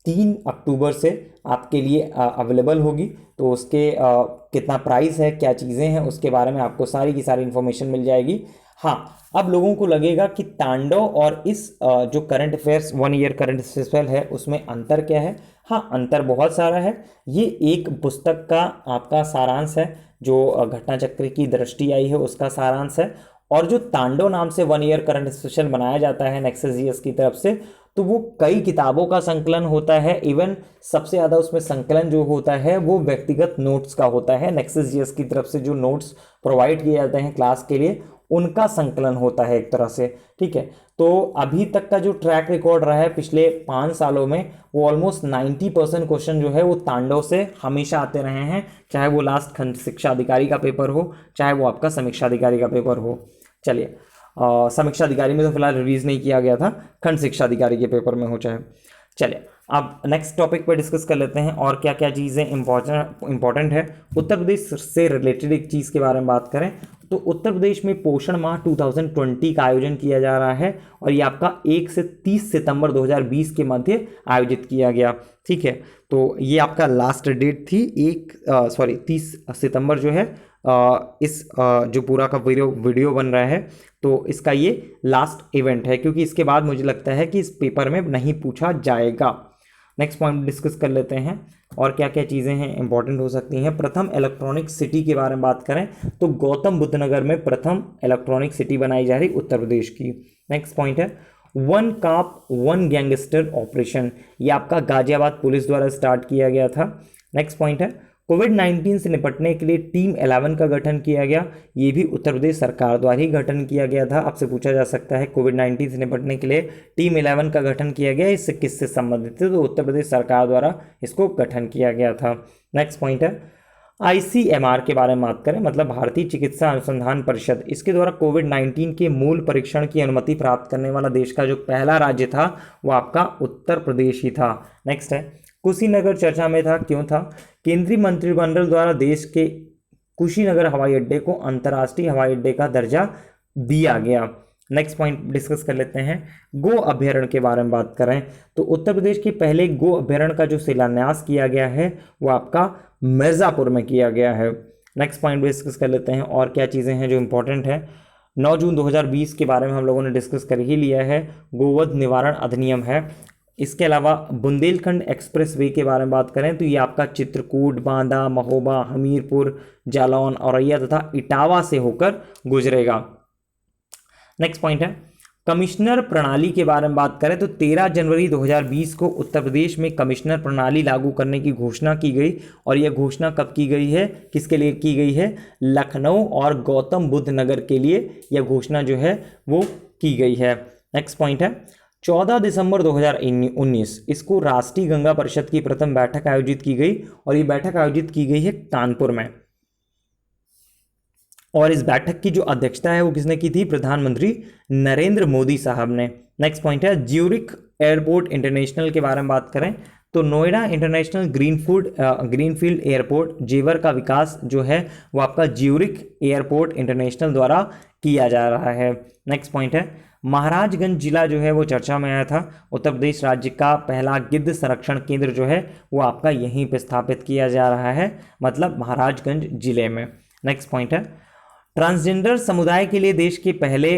3 अक्टूबर से आपके लिए अवेलेबल होगी। तो उसके कितना प्राइस है, क्या चीज़ें हैं, उसके बारे में आपको सारी की सारी इन्फॉर्मेशन मिल जाएगी। हाँ, अब लोगों को लगेगा कि तांडव और इस जो current affairs 1 year current special है उसमें अंतर क्या है। हाँ, अंतर बहुत सारा है। ये एक पुस्तक का आपका सारांश है, जो घटना चक्र की दृष्टि आई है उसका सारांश है। और जो तांडव नाम से 1 ईयर करंट स्पेशल बनाया जाता है नेक्सस जीएस की तरफ से, तो वो कई किताबों का संकलन होता है। इवन सबसे ज़्यादा उसमें संकलन जो होता है वो व्यक्तिगत नोट्स का होता है। नेक्सस जीएस की तरफ से जो नोट्स प्रोवाइड किए जाते हैं क्लास के लिए उनका संकलन होता है एक तरह से, ठीक है। तो अभी तक का जो ट्रैक रिकॉर्ड रहा है पिछले 5 सालों में, वो ऑलमोस्ट 90% क्वेश्चन जो है वो तांडव से हमेशा आते रहे हैं, चाहे वो लास्ट खंड शिक्षा अधिकारी का पेपर हो, चाहे वो आपका समीक्षा अधिकारी का पेपर हो। चलिए, समीक्षा अधिकारी में तो फिलहाल रिलीज नहीं किया गया था, खंड शिक्षा अधिकारी के पेपर में हो चाहे। चलिए, अब नेक्स्ट टॉपिक पर डिस्कस कर लेते हैं और क्या क्या चीज़ें इंपॉर्टेंट है। उत्तर प्रदेश से रिलेटेड एक चीज़ के बारे में बात करें तो उत्तर प्रदेश में पोषण माह 2020 का आयोजन किया जा रहा है और ये आपका 1 से 30 सितंबर 2020 के मध्य आयोजित किया गया, ठीक है। तो ये आपका लास्ट डेट थी 30 सितंबर जो है जो पूरा का वीडियो बन रहा है तो इसका ये लास्ट इवेंट है, क्योंकि इसके बाद मुझे लगता है कि इस पेपर में नहीं पूछा जाएगा। नेक्स्ट पॉइंट डिस्कस कर लेते हैं और क्या क्या चीज़ें हैं इंपॉर्टेंट हो सकती हैं। प्रथम इलेक्ट्रॉनिक सिटी के बारे में बात करें तो गौतम बुद्ध नगर में प्रथम इलेक्ट्रॉनिक सिटी बनाई जा रही उत्तर प्रदेश की। नेक्स्ट पॉइंट है 1 कॉप 1 गैंगस्टर ऑपरेशन, ये आपका गाजियाबाद पुलिस द्वारा स्टार्ट किया गया था। नेक्स्ट पॉइंट है कोविड-19 से निपटने के लिए टीम 11 का गठन किया गया, ये भी उत्तर प्रदेश सरकार द्वारा ही गठन किया गया था। आपसे पूछा जा सकता है कोविड-19 से निपटने के लिए टीम 11 का गठन किया गया, इससे किससे संबंधित है, तो उत्तर प्रदेश सरकार द्वारा इसको गठन किया गया था। नेक्स्ट पॉइंट है ICMR के बारे में बात करें, मतलब भारतीय चिकित्सा अनुसंधान परिषद, इसके द्वारा कोविड-19 के मूल परीक्षण की अनुमति प्राप्त करने वाला देश का जो पहला राज्य था वो आपका उत्तर प्रदेश ही था। नेक्स्ट है कुशीनगर चर्चा में था, क्यों था, केंद्रीय मंत्रिमंडल द्वारा देश के कुशीनगर हवाई अड्डे को अंतर्राष्ट्रीय हवाई अड्डे का दर्जा दिया गया। नेक्स्ट पॉइंट डिस्कस कर लेते हैं गो अभ्यारण्य के बारे में बात करें तो उत्तर प्रदेश के पहले गो अभ्यारण्य का जो शिलान्यास किया गया है वो आपका मिर्ज़ापुर में किया गया है। नेक्स्ट पॉइंट डिस्कस कर लेते हैं और क्या चीज़ें हैं जो इंपॉर्टेंट है। 9 जून 2020 के बारे में हम लोगों ने डिस्कस कर ही लिया है, गोवध निवारण अधिनियम है। इसके अलावा बुंदेलखंड एक्सप्रेस वे के बारे में बात करें तो ये आपका चित्रकूट, बांदा, महोबा, हमीरपुर, जालौन, औरैया तथा इटावा से होकर गुजरेगा। नेक्स्ट पॉइंट है कमिश्नर प्रणाली के बारे में बात करें तो 13 जनवरी 2020 को उत्तर प्रदेश में कमिश्नर प्रणाली लागू करने की घोषणा की गई। और यह घोषणा कब की गई है, किसके लिए की गई है? लखनऊ और गौतम बुद्ध नगर के लिए यह घोषणा जो है वो की गई है। नेक्स्ट पॉइंट है 14 दिसंबर 2019 इसको राष्ट्रीय गंगा परिषद की प्रथम बैठक आयोजित की गई और ये बैठक आयोजित की गई है कानपुर में। और इस बैठक की जो अध्यक्षता है वो किसने की थी? प्रधानमंत्री नरेंद्र मोदी साहब ने। नेक्स्ट पॉइंट है ज्यूरिख एयरपोर्ट इंटरनेशनल के बारे में बात करें तो नोएडा इंटरनेशनल ग्रीनफील्ड एयरपोर्ट जेवर का विकास जो है वो आपका ज्यूरिख एयरपोर्ट इंटरनेशनल द्वारा किया जा रहा है। नेक्स्ट पॉइंट है महाराजगंज जिला जो है वो चर्चा में आया था। उत्तर प्रदेश राज्य का पहला गिद्ध संरक्षण केंद्र जो है वो आपका यहीं पे स्थापित किया जा रहा है, मतलब महाराजगंज जिले में। नेक्स्ट पॉइंट है ट्रांसजेंडर समुदाय के लिए देश के पहले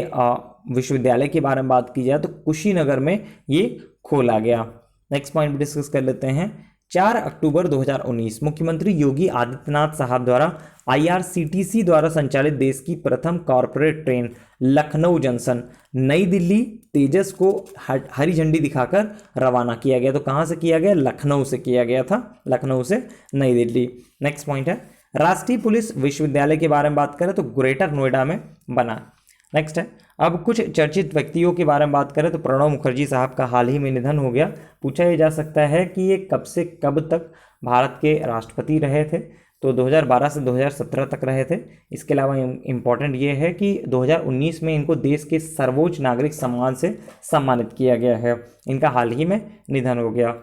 विश्वविद्यालय के बारे में बात की जाए तो कुशीनगर में ये खोला गया। नेक्स्ट पॉइंट डिस्कस कर लेते हैं 4 अक्टूबर 2019 मुख्यमंत्री योगी आदित्यनाथ साहब द्वारा IRCTC द्वारा संचालित देश की प्रथम कॉरपोरेट ट्रेन लखनऊ जंक्शन नई दिल्ली तेजस को हरी झंडी दिखाकर रवाना किया गया। तो कहाँ से किया गया? लखनऊ से किया गया था, लखनऊ से नई दिल्ली। नेक्स्ट पॉइंट है राष्ट्रीय पुलिस विश्वविद्यालय के बारे में बात करें तो ग्रेटर नोएडा में बना। नेक्स्ट है अब कुछ चर्चित व्यक्तियों के बारे में बात करें तो प्रणब मुखर्जी साहब का हाल ही में निधन हो गया। पूछा यह जा सकता है कि ये कब से कब तक भारत के राष्ट्रपति रहे थे, तो 2012 से 2017 तक रहे थे। इसके अलावा इम्पॉर्टेंट ये है कि 2019 में इनको देश के सर्वोच्च नागरिक सम्मान से सम्मानित किया गया है। इनका हाल ही में निधन हो गया।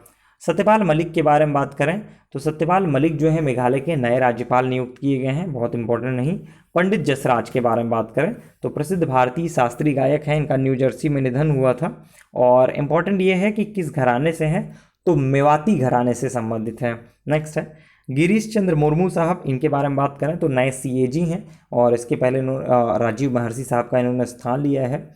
सत्यपाल मलिक के बारे में बात करें तो सत्यपाल मलिक जो है मेघालय के नए राज्यपाल नियुक्त किए गए हैं, बहुत इंपॉर्टेंट नहीं। पंडित जसराज के बारे में बात करें तो प्रसिद्ध भारतीय शास्त्रीय गायक हैं, इनका न्यू जर्सी में निधन हुआ था। और इम्पॉर्टेंट ये है कि किस घराने से हैं, तो मेवाती घराने से संबंधित है। नेक्स्ट है गिरीश चंद्र मुर्मू साहब, इनके बारे में बात करें तो नए CAG हैं और इसके पहले राजीव महर्षि साहब का इन्होंने स्थान लिया है।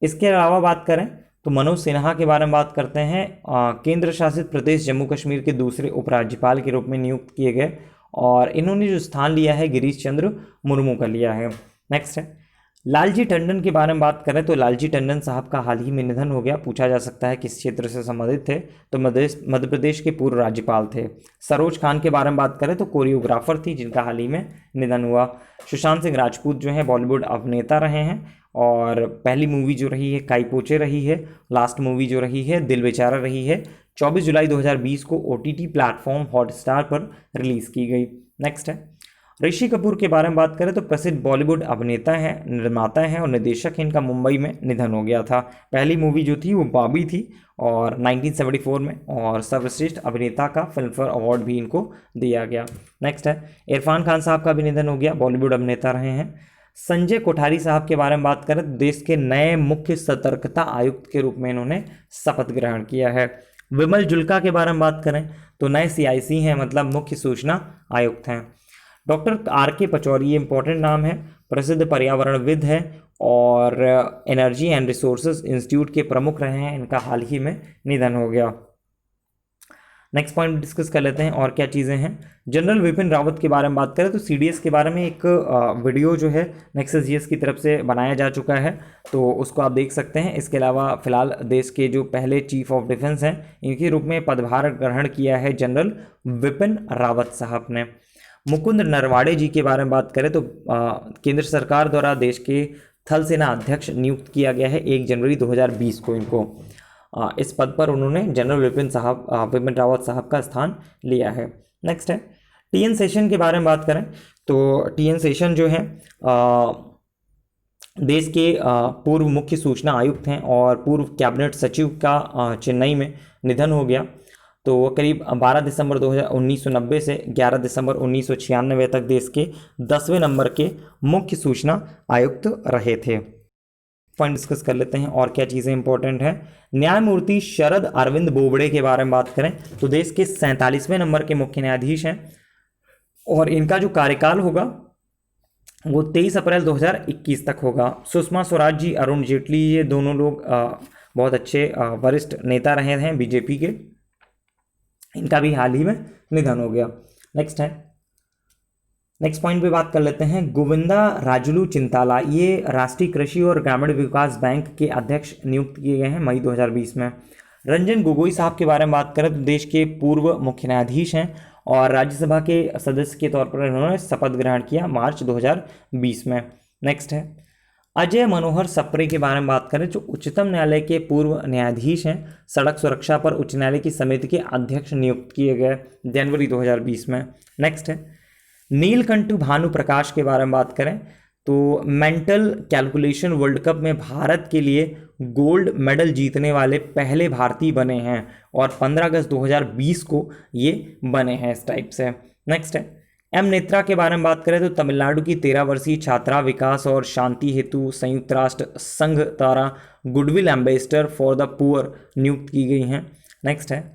इसके अलावा बात करें तो मनोज सिन्हा के बारे में बात करते हैं। केंद्र शासित प्रदेश जम्मू कश्मीर के दूसरे उपराज्यपाल के रूप में नियुक्त किए गए और इन्होंने जो स्थान लिया है गिरीश चंद्र मुर्मू का लिया है। नेक्स्ट है लालजी टंडन के बारे में बात करें तो लालजी टंडन साहब का हाल ही में निधन हो गया। पूछा जा सकता है किस क्षेत्र से संबंधित थे, तो मध्य प्रदेश के पूर्व राज्यपाल थे। सरोज खान के बारे में बात करें तो कोरियोग्राफर थी जिनका हाल ही में निधन हुआ। सुशांत सिंह राजपूत जो है बॉलीवुड अभिनेता रहे हैं और पहली मूवी जो रही है काई पोचे रही है, लास्ट मूवी जो रही है दिल बेचारा रही है। 24 जुलाई 2020 को OTT प्लेटफॉर्म हॉटस्टार पर रिलीज़ की गई। नेक्स्ट है ऋषि कपूर के बारे में बात करें तो प्रसिद्ध बॉलीवुड अभिनेता हैं, निर्माता हैं और निर्देशक हैं। इनका मुंबई में निधन हो गया था। पहली मूवी जो थी वो बाबी थी और 1974 में, और सर्वश्रेष्ठ अभिनेता का फिल्मफेयर अवार्ड भी इनको दिया गया। नेक्स्ट है इरफान खान साहब का भी निधन हो गया, बॉलीवुड अभिनेता रहे हैं। संजय कोठारी साहब के बारे में बात करें तो देश के नए मुख्य सतर्कता आयुक्त के रूप में इन्होंने शपथ ग्रहण किया है। विमल जुल्का के बारे में बात करें तो नए CIC हैं, मतलब मुख्य सूचना आयुक्त हैं। डॉक्टर RK पचौरी, ये इंपॉर्टेंट नाम है, प्रसिद्ध पर्यावरणविद हैं और एनर्जी एंड रिसोर्सेज इंस्टीट्यूट के प्रमुख रहे हैं। इनका हाल ही में निधन हो गया। नेक्स्ट पॉइंट डिस्कस कर लेते हैं और क्या चीज़ें हैं। जनरल विपिन रावत के बारे में बात करें तो CDS के बारे में एक वीडियो जो है नेक्सस GS की तरफ से बनाया जा चुका है, तो उसको आप देख सकते हैं। इसके अलावा फिलहाल देश के जो पहले चीफ ऑफ डिफेंस हैं इनके रूप में पदभार ग्रहण किया है जनरल विपिन रावत साहब ने। मुकुंद नरवाड़े जी के बारे में बात करें तो केंद्र सरकार द्वारा देश के थल सेना अध्यक्ष नियुक्त किया गया है 1 जनवरी 2020 को इनको। इस पद पर उन्होंने जनरल विपिन रावत साहब का स्थान लिया है। नेक्स्ट है TN सेशन के बारे में बात करें तो TN सेशन जो है देश के पूर्व मुख्य सूचना आयुक्त हैं और पूर्व कैबिनेट सचिव का चेन्नई में निधन हो गया। तो वो करीब 12 दिसंबर 1990 से 11 दिसंबर 1996 तक देश के 10वें नंबर के मुख्य सूचना आयुक्त रहे थे। पॉइंट डिस्कस कर लेते हैं और क्या चीज़ें इंपॉर्टेंट हैं। न्यायमूर्ति शरद अरविंद बोबड़े के बारे में बात करें तो देश के 47वें नंबर के मुख्य न्यायाधीश हैं और इनका जो कार्यकाल होगा वो 23 अप्रैल 2021 तक होगा। सुषमा स्वराज जी, अरुण जेटली, ये दोनों लोग बहुत अच्छे वरिष्ठ नेता रहे हैं BJP के। इनका भी हाल ही में निधन हो गया। नेक्स्ट है नेक्स्ट पॉइंट पे बात कर लेते हैं। गोविंदा राजुलू चिंताला ये राष्ट्रीय कृषि और ग्रामीण विकास बैंक के अध्यक्ष नियुक्त किए गए हैं मई 2020 में। रंजन गोगोई साहब के बारे में बात करें तो देश के पूर्व मुख्य न्यायाधीश हैं और राज्यसभा के सदस्य के तौर पर इन्होंने शपथ ग्रहण किया मार्च 2020 में। नेक्स्ट है अजय मनोहर सप्रे के बारे में बात करें जो उच्चतम न्यायालय के पूर्व न्यायाधीश हैं। सड़क सुरक्षा पर उच्च न्यायालय की समिति के अध्यक्ष नियुक्त किए गए जनवरी 2020 में। नेक्स्ट है नीलकंठ भानु प्रकाश के बारे में बात करें तो मेंटल कैलकुलेशन वर्ल्ड कप में भारत के लिए गोल्ड मेडल जीतने वाले पहले भारतीय बने हैं और 15 अगस्त 2020 को ये बने हैं इस टाइप से। नेक्स्ट है एम नेत्रा के बारे में बात करें तो तमिलनाडु की 13 वर्षीय छात्रा विकास और शांति हेतु संयुक्त राष्ट्र संघ द्वारा goodwill ambassador for the poor नियुक्त की गई हैं। नेक्स्ट है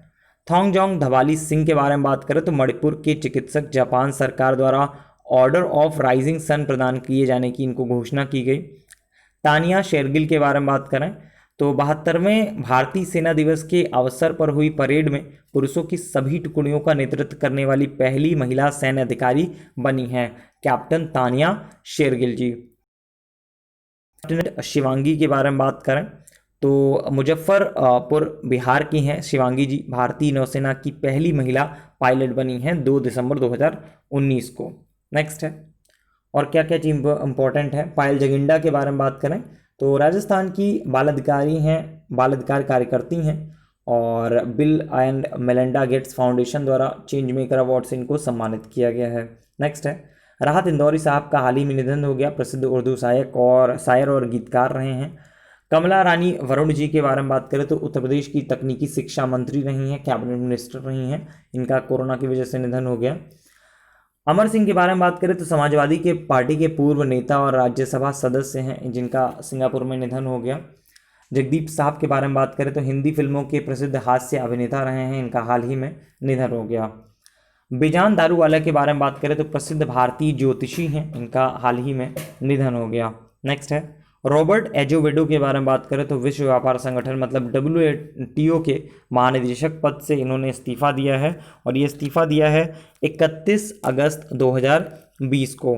थोंगजोंग धवाली सिंह के बारे में बात करें तो मणिपुर के चिकित्सक जापान सरकार द्वारा ऑर्डर ऑफ राइजिंग सन प्रदान किए जाने की इनको घोषणा की गई। तानिया शेरगिल के बारे में बात करें तो 72वें भारतीय सेना दिवस के अवसर पर हुई परेड में पुरुषों की सभी टुकड़ियों का नेतृत्व करने वाली पहली महिला सैन्य अधिकारी बनी हैं कैप्टन तानिया शेरगिल जी। शिवांगी के बारे में बात करें तो मुजफ्फरपुर बिहार की हैं शिवांगी जी, भारतीय नौसेना की पहली महिला पायलट बनी हैं 2 दिसंबर 2019 को। नेक्स्ट है और क्या क्या चीज इंपॉर्टेंट है। पायल जगिंडा के बारे में बात करें तो राजस्थान की बाल अधिकारी हैं, बाल अधिकार कार्यकर्ती हैं और bill and Melinda Gates foundation द्वारा चेंज मेकर अवार्ड से इनको सम्मानित किया गया है। नेक्स्ट है राहत इंदौरी साहब का हाल ही में निधन हो गया, प्रसिद्ध उर्दू शायर और गीतकार रहे हैं। कमला रानी वरुण जी के बारे में बात करें तो उत्तर प्रदेश की तकनीकी शिक्षा मंत्री रही हैं, कैबिनेट मिनिस्टर रही हैं, इनका कोरोना की वजह से निधन हो गया। अमर सिंह के बारे में बात करें तो समाजवादी के पार्टी के पूर्व नेता और राज्यसभा सदस्य हैं जिनका सिंगापुर में निधन हो गया। जगदीप साहब के बारे में बात करें तो हिंदी फिल्मों के प्रसिद्ध हास्य अभिनेता रहे हैं, इनका हाल ही में निधन हो गया। बेजान दारूवाला के बारे में बात करें तो प्रसिद्ध भारतीय ज्योतिषी हैं, इनका हाल ही में निधन हो गया। नेक्स्ट है रॉबर्ट एजोवेडो के बारे में बात करें तो विश्व व्यापार संगठन मतलब WTO के महानिदेशक पद से इन्होंने इस्तीफा दिया है और ये इस्तीफा दिया है 31 अगस्त 2020 को।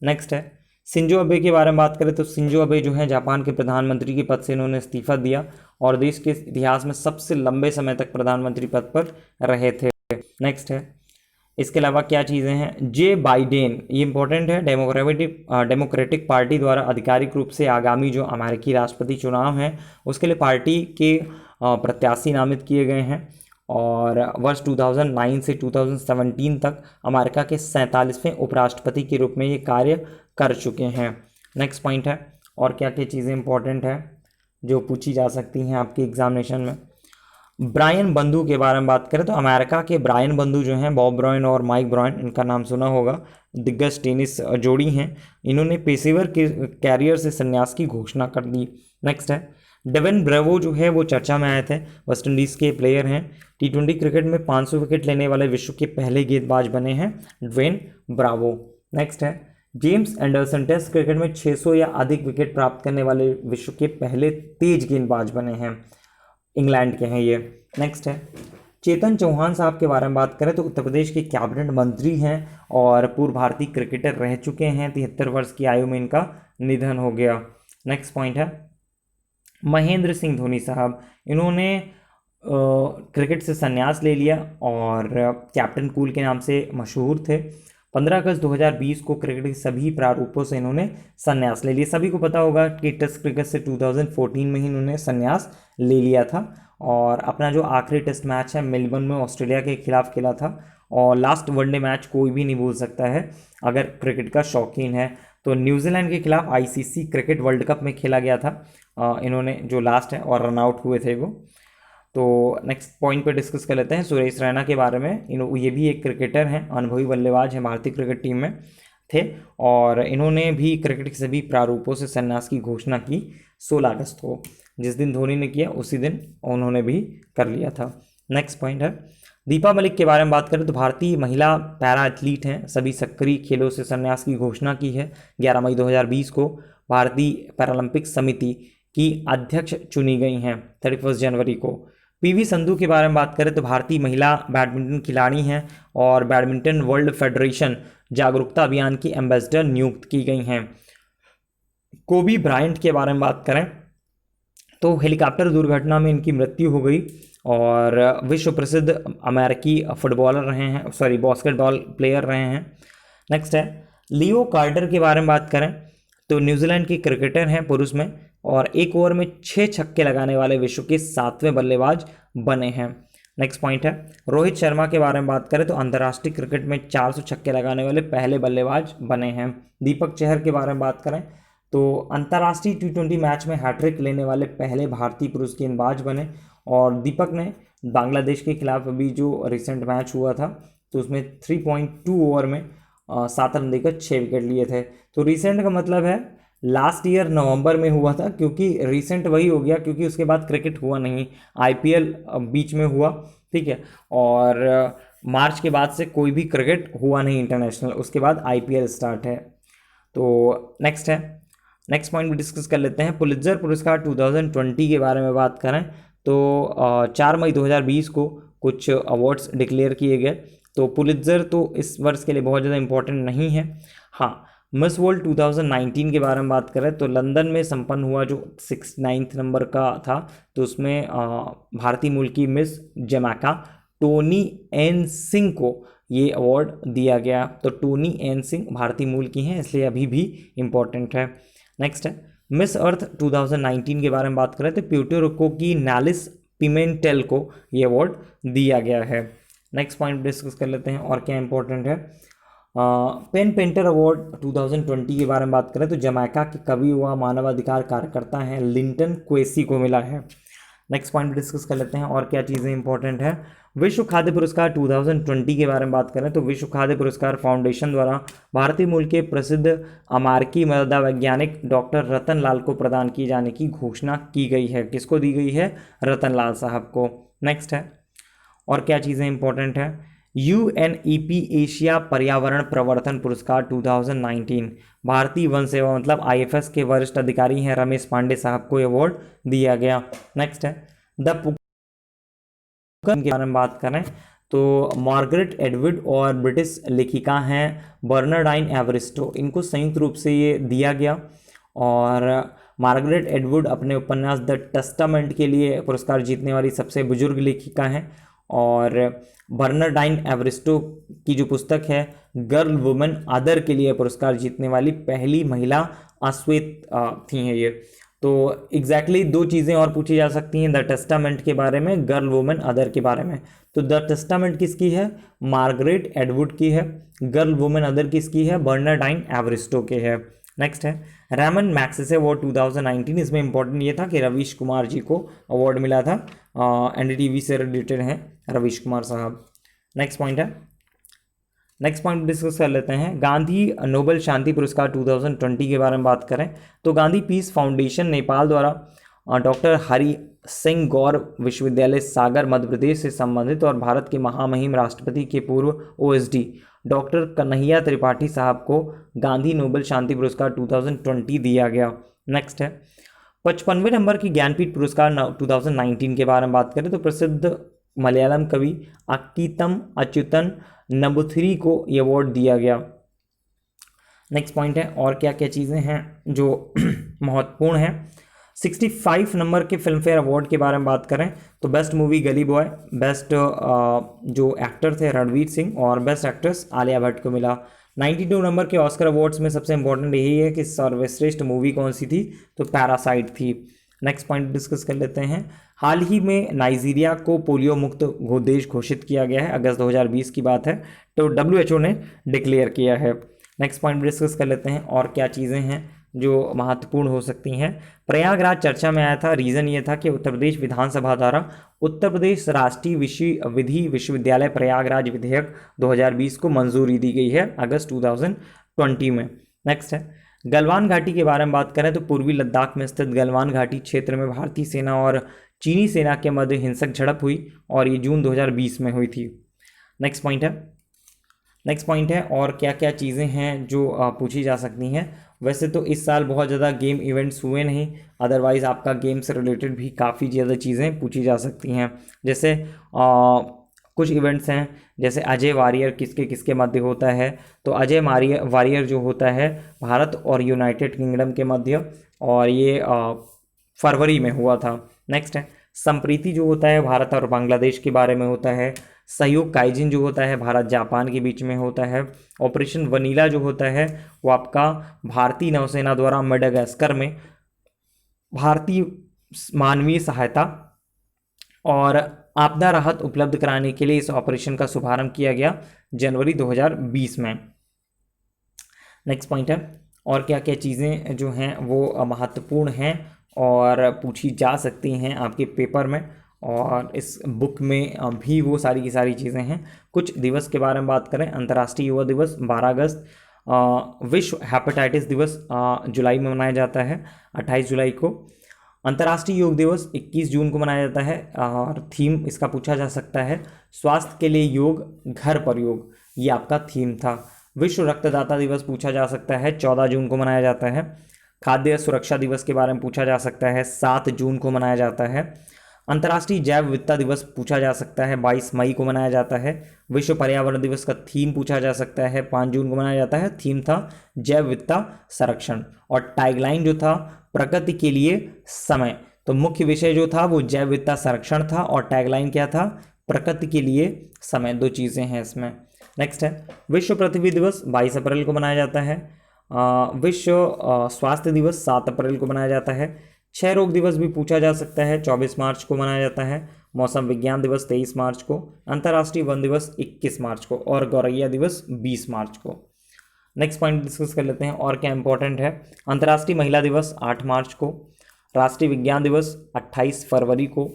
नेक्स्ट है शिंजो अबे के बारे में बात करें तो शिंजो अबे जो है जापान के प्रधानमंत्री के पद से इन्होंने इस्तीफा दिया और देश के इतिहास में सबसे लंबे समय तक प्रधानमंत्री पद पर रहे थे। नेक्स्ट है इसके अलावा क्या चीज़ें हैं। जे बाइडेन ये इंपॉर्टेंट है, डेमोक्रेटिक पार्टी द्वारा आधिकारिक रूप से आगामी जो अमेरिकी राष्ट्रपति चुनाव हैं उसके लिए पार्टी के प्रत्याशी नामित किए गए हैं और वर्ष 2009 से 2017 तक अमेरिका के 47वें उपराष्ट्रपति के रूप में ये कार्य कर चुके हैं। नेक्स्ट पॉइंट है और क्या क्या चीज़ें इंपॉर्टेंट है जो पूछी जा सकती हैं आपके एग्जामिनेशन में। ब्रायन बंधु के बारे में बात करें तो अमेरिका के ब्रायन बंधु जो हैं बॉब ब्रायन और माइक ब्रायन, इनका नाम सुना होगा, दिग्गज टेनिस जोड़ी हैं, इन्होंने पेशेवर के कैरियर से संन्यास की घोषणा कर दी। नेक्स्ट है डेवन ब्रेवो जो है वो चर्चा में आए थे, वेस्ट इंडीज़ के प्लेयर हैं, T20 क्रिकेट में 500 विकेट लेने वाले विश्व के पहले गेंदबाज बने हैं डेवन ब्रावो। नेक्स्ट है जेम्स एंडरसन टेस्ट क्रिकेट में 600 या अधिक विकेट प्राप्त करने वाले विश्व के पहले तेज गेंदबाज बने हैं, इंग्लैंड के हैं ये। नेक्स्ट है चेतन चौहान साहब के बारे में बात करें तो उत्तर प्रदेश के कैबिनेट मंत्री हैं और पूर्व भारतीय क्रिकेटर रह चुके हैं, 73 वर्ष की आयु में इनका निधन हो गया। नेक्स्ट पॉइंट है महेंद्र सिंह धोनी साहब, इन्होंने क्रिकेट से संन्यास ले लिया और कैप्टन कूल के नाम से मशहूर थे। 15 अगस्त 2020 को क्रिकेट के सभी प्रारूपों से इन्होंने संन्यास ले लिया। सभी को पता होगा कि टेस्ट क्रिकेट से 2014 में ही इन्होंने संन्यास ले लिया था और अपना जो आखिरी टेस्ट मैच है मेलबर्न में ऑस्ट्रेलिया के खिलाफ खेला था और लास्ट वनडे मैच कोई भी नहीं भूल सकता है अगर क्रिकेट का शौकीन है। तो न्यूजीलैंड के खिलाफ ICC क्रिकेट वर्ल्ड कप में खेला गया था इन्होंने जो लास्ट है और रन आउट हुए थे वो। तो नेक्स्ट पॉइंट पे डिस्कस कर लेते हैं सुरेश रैना के बारे में। ये भी एक क्रिकेटर हैं, अनुभवी बल्लेबाज हैं, भारतीय क्रिकेट टीम में थे और इन्होंने भी क्रिकेट के सभी प्रारूपों से संन्यास की घोषणा की 16 अगस्त को। जिस दिन धोनी ने किया उसी दिन उन्होंने भी कर लिया था। नेक्स्ट पॉइंट है दीपा मलिक के बारे में बात करें तो भारतीय महिला पैरा एथलीट हैं, सभी सक्रिय खेलों से संन्यास की घोषणा की है। 11 मई 2020 को भारतीय पैरालंपिक समिति की अध्यक्ष चुनी गई हैं 31 जनवरी को। PV संधू के बारे में बात करें तो भारतीय महिला बैडमिंटन खिलाड़ी हैं और बैडमिंटन वर्ल्ड फेडरेशन जागरूकता अभियान की एम्बेसडर नियुक्त की गई हैं। कोबी ब्रायंट के बारे में बात करें तो हेलीकॉप्टर दुर्घटना में इनकी मृत्यु हो गई और विश्व प्रसिद्ध अमेरिकी फुटबॉलर रहे हैं, सॉरी बास्केटबॉल प्लेयर रहे हैं। नेक्स्ट है लियो कार्टर के बारे में बात करें तो न्यूजीलैंड के क्रिकेटर हैं पुरुष में और एक ओवर में 6 छक्के लगाने वाले विश्व के 7वें बल्लेबाज बने हैं। नेक्स्ट पॉइंट है रोहित शर्मा के बारे में बात करें तो अंतर्राष्ट्रीय क्रिकेट में 400 छक्के लगाने वाले पहले बल्लेबाज बने हैं। दीपक चहर के बारे में बात करें तो अंतर्राष्ट्रीय T20 मैच में हैट्रिक लेने वाले पहले भारतीय पुरुष गेंदबाज बने और दीपक ने बांग्लादेश के खिलाफ अभी जो रिसेंट मैच हुआ था तो उसमें 3.2 ओवर में 7 रन देकर 6 विकेट लिए थे। तो रिसेंट का मतलब है लास्ट ईयर नवंबर में हुआ था, क्योंकि रिसेंट वही हो गया क्योंकि उसके बाद क्रिकेट हुआ नहीं, IPL बीच में हुआ, ठीक है, और मार्च के बाद से कोई भी क्रिकेट हुआ नहीं इंटरनेशनल, उसके बाद IPL स्टार्ट है। तो नेक्स्ट पॉइंट भी डिस्कस कर लेते हैं। पुलित्जर पुरस्कार 2020 के बारे में बात करें तो 4 मई 2020 को कुछ अवार्ड्स डिक्लेयर किए गए। तो पुलित्जर तो इस वर्ष के लिए बहुत ज़्यादा इंपॉर्टेंट नहीं है। हाँ, मिस वर्ल्ड 2019 के बारे में बात करें तो लंदन में संपन्न हुआ जो 69 नंबर का था तो उसमें भारतीय मूल की miss Jamaica Tony N Singh को ये अवार्ड दिया गया। तो टोनी एन सिंह भारतीय मूल की हैं, इसलिए अभी भी इम्पॉर्टेंट है। नेक्स्ट है मिस अर्थ 2019 के बारे में बात करें तो प्यूर्टो रिको की नालिस पिमेंटेल को ये अवार्ड दिया गया है। नेक्स्ट पॉइंट डिस्कस कर लेते हैं और क्या इंपॉर्टेंट है। पेन पेंटर अवार्ड 2020 के बारे में बात करें तो जमैका के कवि व मानवाधिकार कार्यकर्ता हैं लिंटन क्वेसी को मिला है। नेक्स्ट पॉइंट डिस्कस कर लेते हैं और क्या चीज़ें इंपॉर्टेंट है। विश्व खाद्य पुरस्कार 2020 के बारे में बात करें तो विश्व खाद्य पुरस्कार फाउंडेशन द्वारा भारतीय मूल के प्रसिद्ध अमेरिकी मृदा वैज्ञानिक डॉक्टर रतन लाल को प्रदान किए जाने की घोषणा की गई है। किसको दी गई है? रतन लाल साहब को। नेक्स्ट है और क्या चीज़ें इंपॉर्टेंट है। UNEP एशिया पर्यावरण प्रवर्तन पुरस्कार 2019 भारतीय वन सेवा मतलब IFS के वरिष्ठ अधिकारी हैं रमेश पांडे साहब को अवार्ड दिया गया। नेक्स्ट है द पुकर के बारे में बात करें तो मार्गरेट एडवर्ड और ब्रिटिश लेखिका हैं बर्नार्डाइन एवरिस्टो, इनको संयुक्त रूप से ये दिया गया। और मार्गरेट एडवर्ड अपने उपन्यास द टेस्टामेंट के लिए पुरस्कार जीतने वाली सबसे बुजुर्ग लेखिका हैं और बर्नार्डाइन एवरिस्टो की जो पुस्तक है गर्ल वुमेन अदर के लिए पुरस्कार जीतने वाली पहली महिला अश्वेत थी हैं ये। तो एग्जैक्टली दो चीज़ें और पूछी जा सकती हैं द टेस्टामेंट के बारे में, गर्ल वुमेन अदर के बारे में। तो द टेस्टामेंट किसकी है? मार्गरेट एडवर्ड की है। गर्ल वुमेन अदर किसकी है? बर्नार्डाइन एवरिस्टो के है। नेक्स्ट है रैमन मैग्सेसे अवार्ड 2019, इसमें इंपॉर्टेंट ये था कि रवीश कुमार जी को अवार्ड मिला था, NDTV से रिलेटेड हैं रवीश कुमार साहब। नेक्स्ट पॉइंट डिस्कस कर लेते हैं। गांधी नोबेल शांति पुरस्कार 2020 के बारे में बात करें तो गांधी पीस फाउंडेशन नेपाल द्वारा डॉक्टर हरि सिंह गौर विश्वविद्यालय सागर मध्य प्रदेश से संबंधित और भारत के महामहिम राष्ट्रपति के पूर्व OSD डॉक्टर कन्हैया त्रिपाठी साहब को गांधी नोबेल शांति पुरस्कार 2020 दिया गया। नेक्स्ट है 55वें नंबर की ज्ञानपीठ पुरस्कार 2019 के बारे में बात करें तो प्रसिद्ध मलयालम कवि अक्कीतम अच्युतन नंबूथिरी को ये अवार्ड दिया गया। नेक्स्ट पॉइंट है और क्या क्या चीज़ें हैं जो महत्वपूर्ण हैं। 65 नंबर के फिल्म फेयर अवार्ड के बारे में बात करें तो बेस्ट मूवी गली बॉय, बेस्ट जो एक्टर थे रणवीर सिंह और बेस्ट एक्ट्रेस आलिया भट्ट को मिला। 92 नंबर के ऑस्कर अवार्ड्स में सबसे इंपॉर्टेंट यही है कि सर्वश्रेष्ठ मूवी कौन सी थी, तो पैरासाइट थी। नेक्स्ट पॉइंट डिस्कस कर लेते हैं। हाल ही में नाइजीरिया को पोलियो मुक्त देश घोषित किया गया है, अगस्त 2020 की बात है, तो WHO ने डिक्लेयर किया है। नेक्स्ट पॉइंट डिस्कस कर लेते हैं और क्या चीज़ें हैं जो महत्वपूर्ण हो सकती हैं। प्रयागराज चर्चा में आया था, रीज़न ये था कि उत्तर प्रदेश विधानसभा द्वारा उत्तर प्रदेश राष्ट्रीय विधि विश्वविद्यालय प्रयागराज विधेयक 2020 को मंजूरी दी गई है अगस्त 2020 में। नेक्स्ट है गलवान घाटी के बारे में बात करें तो पूर्वी लद्दाख में स्थित गलवान घाटी क्षेत्र में भारतीय सेना और चीनी सेना के मध्य हिंसक झड़प हुई और ये जून 2020 में हुई थी। नेक्स्ट पॉइंट है और क्या क्या चीज़ें हैं जो पूछी जा सकती हैं। वैसे तो इस साल बहुत ज़्यादा गेम इवेंट्स हुए नहीं, अदरवाइज़ आपका गेम से रिलेटेड भी काफ़ी ज़्यादा चीज़ें पूछी जा सकती हैं। जैसे कुछ इवेंट्स हैं जैसे अजय वारियर किसके किसके मध्य होता है, तो अजय वारियर जो होता है भारत और यूनाइटेड किंगडम के मध्य, और ये फरवरी में हुआ था। नेक्स्ट है संप्रीति जो होता है भारत और बांग्लादेश के बारे में होता है। सहयोग काइजिन जो होता है भारत जापान के बीच में होता है। ऑपरेशन वनीला जो होता है वो आपका भारतीय नौसेना द्वारा मेडागास्कर में भारतीय मानवीय सहायता और आपदा राहत उपलब्ध कराने के लिए इस ऑपरेशन का शुभारंभ किया गया जनवरी 2020 में। नेक्स्ट पॉइंट है और क्या क्या चीज़ें जो हैं वो महत्वपूर्ण हैं और पूछी जा सकती हैं आपके पेपर में, और इस बुक में भी वो सारी की सारी चीज़ें हैं। कुछ दिवस के बारे में बात करें, अंतर्राष्ट्रीय युवा दिवस 12 अगस्त, विश्व हेपेटाइटिस दिवस जुलाई में मनाया जाता है 28 जुलाई को। अंतर्राष्ट्रीय योग दिवस 21 जून को मनाया जाता है और थीम इसका पूछा जा सकता है स्वास्थ्य के लिए योग घर पर योग, ये आपका थीम था। विश्व रक्तदाता दिवस पूछा जा सकता है 14 जून को मनाया जाता है। खाद्य सुरक्षा दिवस के बारे में पूछा जा सकता है 7 जून को मनाया जाता है। अंतर्राष्ट्रीय जैव विविधता दिवस पूछा जा सकता है 22 मई को मनाया जाता है। विश्व पर्यावरण दिवस का थीम पूछा जा सकता है 5 जून को मनाया जाता है। थीम था जैव विविधता संरक्षण और टैगलाइन जो था प्रकृति के लिए समय। तो मुख्य विषय जो था वो जैव विविधता संरक्षण था और टैगलाइन क्या था, प्रकृति के लिए समय। दो चीज़ें हैं इसमें। नेक्स्ट है विश्व पृथ्वी दिवस 22 अप्रैल को मनाया जाता है। विश्व स्वास्थ्य दिवस 7 अप्रैल को मनाया जाता है। क्षय रोग दिवस भी पूछा जा सकता है 24 मार्च को मनाया जाता है। मौसम विज्ञान दिवस 23 मार्च को। अंतर्राष्ट्रीय वन दिवस 21 मार्च को और गौरैया दिवस 20 मार्च को। नेक्स्ट पॉइंट डिस्कस कर लेते हैं और क्या इंपॉर्टेंट है। अंतर्राष्ट्रीय महिला दिवस 8 मार्च को। राष्ट्रीय विज्ञान दिवस 28 फरवरी को।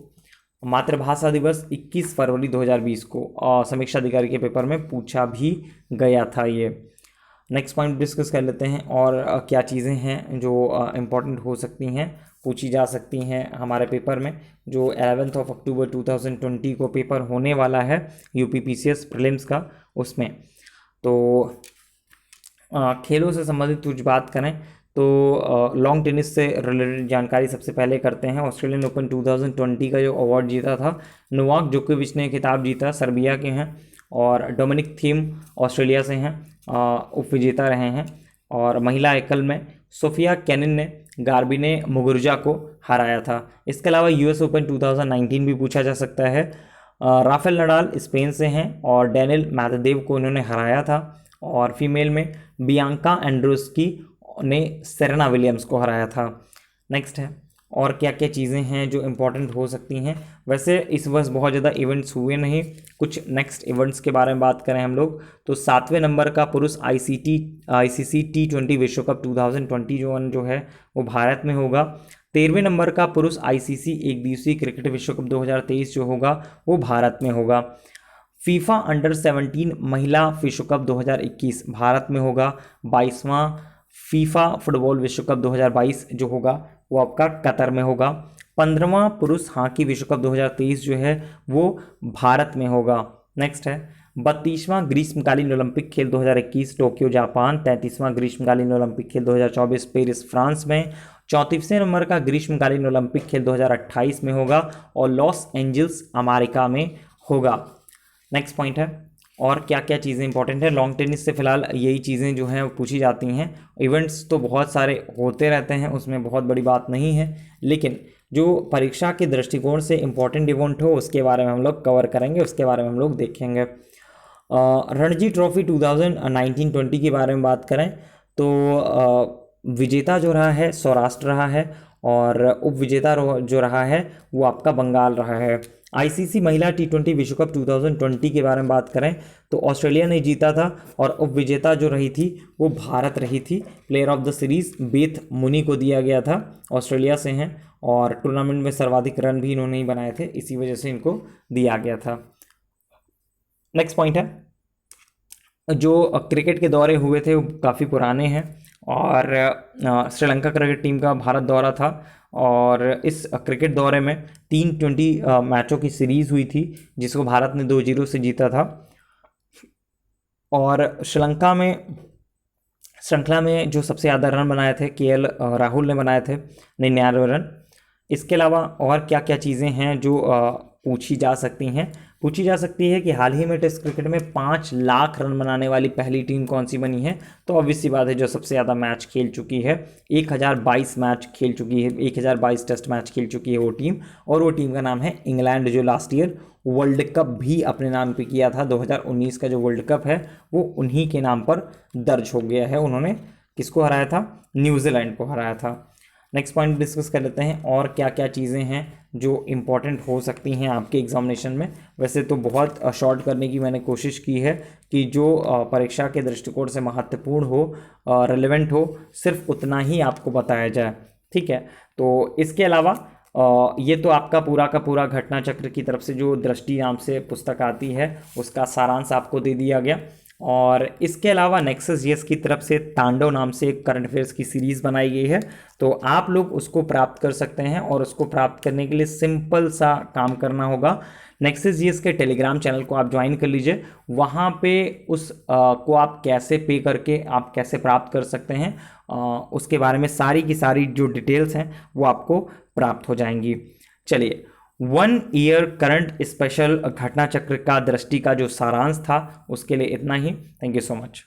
मातृभाषा दिवस 21 फरवरी 2020 को और समीक्षा अधिकारी के पेपर में पूछा भी गया था ये। नेक्स्ट पॉइंट डिस्कस कर लेते हैं और क्या चीज़ें हैं जो इम्पोर्टेंट हो सकती हैं, पूछी जा सकती हैं हमारे पेपर में, जो 11 अक्टूबर 2020 को पेपर होने वाला है यूपीपीसीएस प्रीलिम्स का, उसमें। तो खेलों से संबंधित कुछ बात करें तो लॉन्ग टेनिस से रिलेटेड जानकारी सबसे पहले करते हैं। ऑस्ट्रेलियन ओपन 2020 का जो अवार्ड जीता था नोवाक जोकोविच ने खिताब जीता, सर्बिया के हैं, और डोमिनिक थीम ऑस्ट्रेलिया से हैं, उप विजेता रहे हैं। और महिला एकल में सोफिया केनिन ने गार्बिने मुगुरुजा को हराया था। इसके अलावा यूएस ओपन 2019 भी पूछा जा सकता है। राफेल नडाल स्पेन से हैं और डेनिल मेदवेदेव को इन्होंने हराया था। और फीमेल में बियांका एंड्रूस्की ने सेरेना विलियम्स को हराया था। नेक्स्ट है और क्या क्या चीज़ें हैं जो इम्पोर्टेंट हो सकती हैं। वैसे इस वर्ष बहुत ज़्यादा इवेंट्स हुए नहीं, कुछ नेक्स्ट इवेंट्स के बारे में बात करें हम लोग तो 7वें नंबर का पुरुष आईसीसी T20 विश्व कप 2021 जो है वो भारत में होगा। 13वें नंबर का पुरुष आईसीसी एक दिवसीय क्रिकेट विश्व कप 2023 जो होगा वो भारत में होगा। फीफा अंडर 17 महिला विश्व कप 2021 भारत में होगा। 22वां फीफा फुटबॉल विश्व कप 2022 जो होगा वो आपका कतर में होगा। 15वां पुरुष हॉकी विश्व कप 2023 जो है वो भारत में होगा। नेक्स्ट है 32वां ग्रीष्मकालीन ओलंपिक खेल 2021 टोक्यो जापान। 33वां ग्रीष्मकालीन ओलंपिक खेल 2024 पेरिस फ्रांस में। 34वें नंबर का ग्रीष्मकालीन ओलंपिक खेल 2028 में होगा और लॉस एंजल्स अमेरिका में होगा। नेक्स्ट पॉइंट है और क्या क्या चीज़ें इंपॉर्टेंट है। लॉन्ग टेनिस से फिलहाल यही चीज़ें जो हैं पूछी जाती हैं। इवेंट्स तो बहुत सारे होते रहते हैं, उसमें बहुत बड़ी बात नहीं है, लेकिन जो परीक्षा के दृष्टिकोण से इम्पोर्टेंट इवेंट हो उसके बारे में हम लोग कवर करेंगे, उसके बारे में हम लोग देखेंगे। रणजी ट्रॉफी 2019-20 के बारे में बात करें तो विजेता जो रहा है सौराष्ट्र रहा है और उप विजेता जो रहा है वो आपका बंगाल रहा है। आईसीसी महिला T20 विश्व कप 2020 के बारे में बात करें तो ऑस्ट्रेलिया ने जीता था और उप विजेता जो रही थी वो भारत रही थी। Player of the series Beth Mooney को दिया गया था, ऑस्ट्रेलिया से हैं और टूर्नामेंट में सर्वाधिक रन भी इन्होंने ही बनाए थे, इसी वजह से इनको दिया गया था। नेक्स्ट पॉइंट है जो क्रिकेट के दौरे हुए थे वो काफ़ी पुराने हैं और श्रीलंका क्रिकेट टीम का भारत दौरा था और इस क्रिकेट दौरे में 320 मैचों की सीरीज़ हुई थी जिसको भारत ने 2-0 से जीता था। और श्रीलंका में श्रृंखला में जो सबसे ज़्यादा रन बनाए थे केएल राहुल ने बनाए थे 99 रन। इसके अलावा और क्या क्या चीज़ें हैं जो पूछी जा सकती हैं। पूछी जा सकती है कि हाल ही में टेस्ट क्रिकेट में 5 लाख रन बनाने वाली पहली टीम कौन सी बनी है, तो ऑब्वियस सी बात है जो सबसे ज़्यादा मैच खेल चुकी है, 1022 मैच खेल चुकी है, 1022 टेस्ट मैच खेल चुकी है वो टीम, और वो टीम का नाम है इंग्लैंड, जो लास्ट ईयर वर्ल्ड कप भी अपने नाम पे किया था। 2019 का जो वर्ल्ड कप है वो उन्हीं के नाम पर दर्ज हो गया है। उन्होंने किसको हराया था? न्यूजीलैंड को हराया था। नेक्स्ट पॉइंट डिस्कस कर लेते हैं और क्या क्या चीज़ें हैं जो इम्पॉर्टेंट हो सकती हैं आपके एग्जामिनेशन में। वैसे तो बहुत शॉर्ट करने की मैंने कोशिश की है कि जो परीक्षा के दृष्टिकोण से महत्वपूर्ण हो, रेलेवेंट हो, सिर्फ उतना ही आपको बताया जाए, ठीक है। तो इसके अलावा ये तो आपका पूरा का पूरा घटना चक्र की तरफ से जो दृष्टि नाम से पुस्तक आती है उसका सारांश आपको दे दिया गया। और इसके अलावा नेक्सस जीएस की तरफ से तांडव नाम से एक करंट अफेयर्स की सीरीज़ बनाई गई है, तो आप लोग उसको प्राप्त कर सकते हैं। और उसको प्राप्त करने के लिए सिंपल सा काम करना होगा, नेक्सस जीएस के टेलीग्राम चैनल को आप ज्वाइन कर लीजिए। वहाँ पे उस को आप कैसे पे करके आप कैसे प्राप्त कर सकते हैं, उसके बारे में सारी की सारी जो डिटेल्स हैं वो आपको प्राप्त हो जाएंगी। चलिए, 1 ईयर करंट स्पेशल घटना चक्र का दृष्टि का जो सारांश था उसके लिए इतना ही। Thank you so much.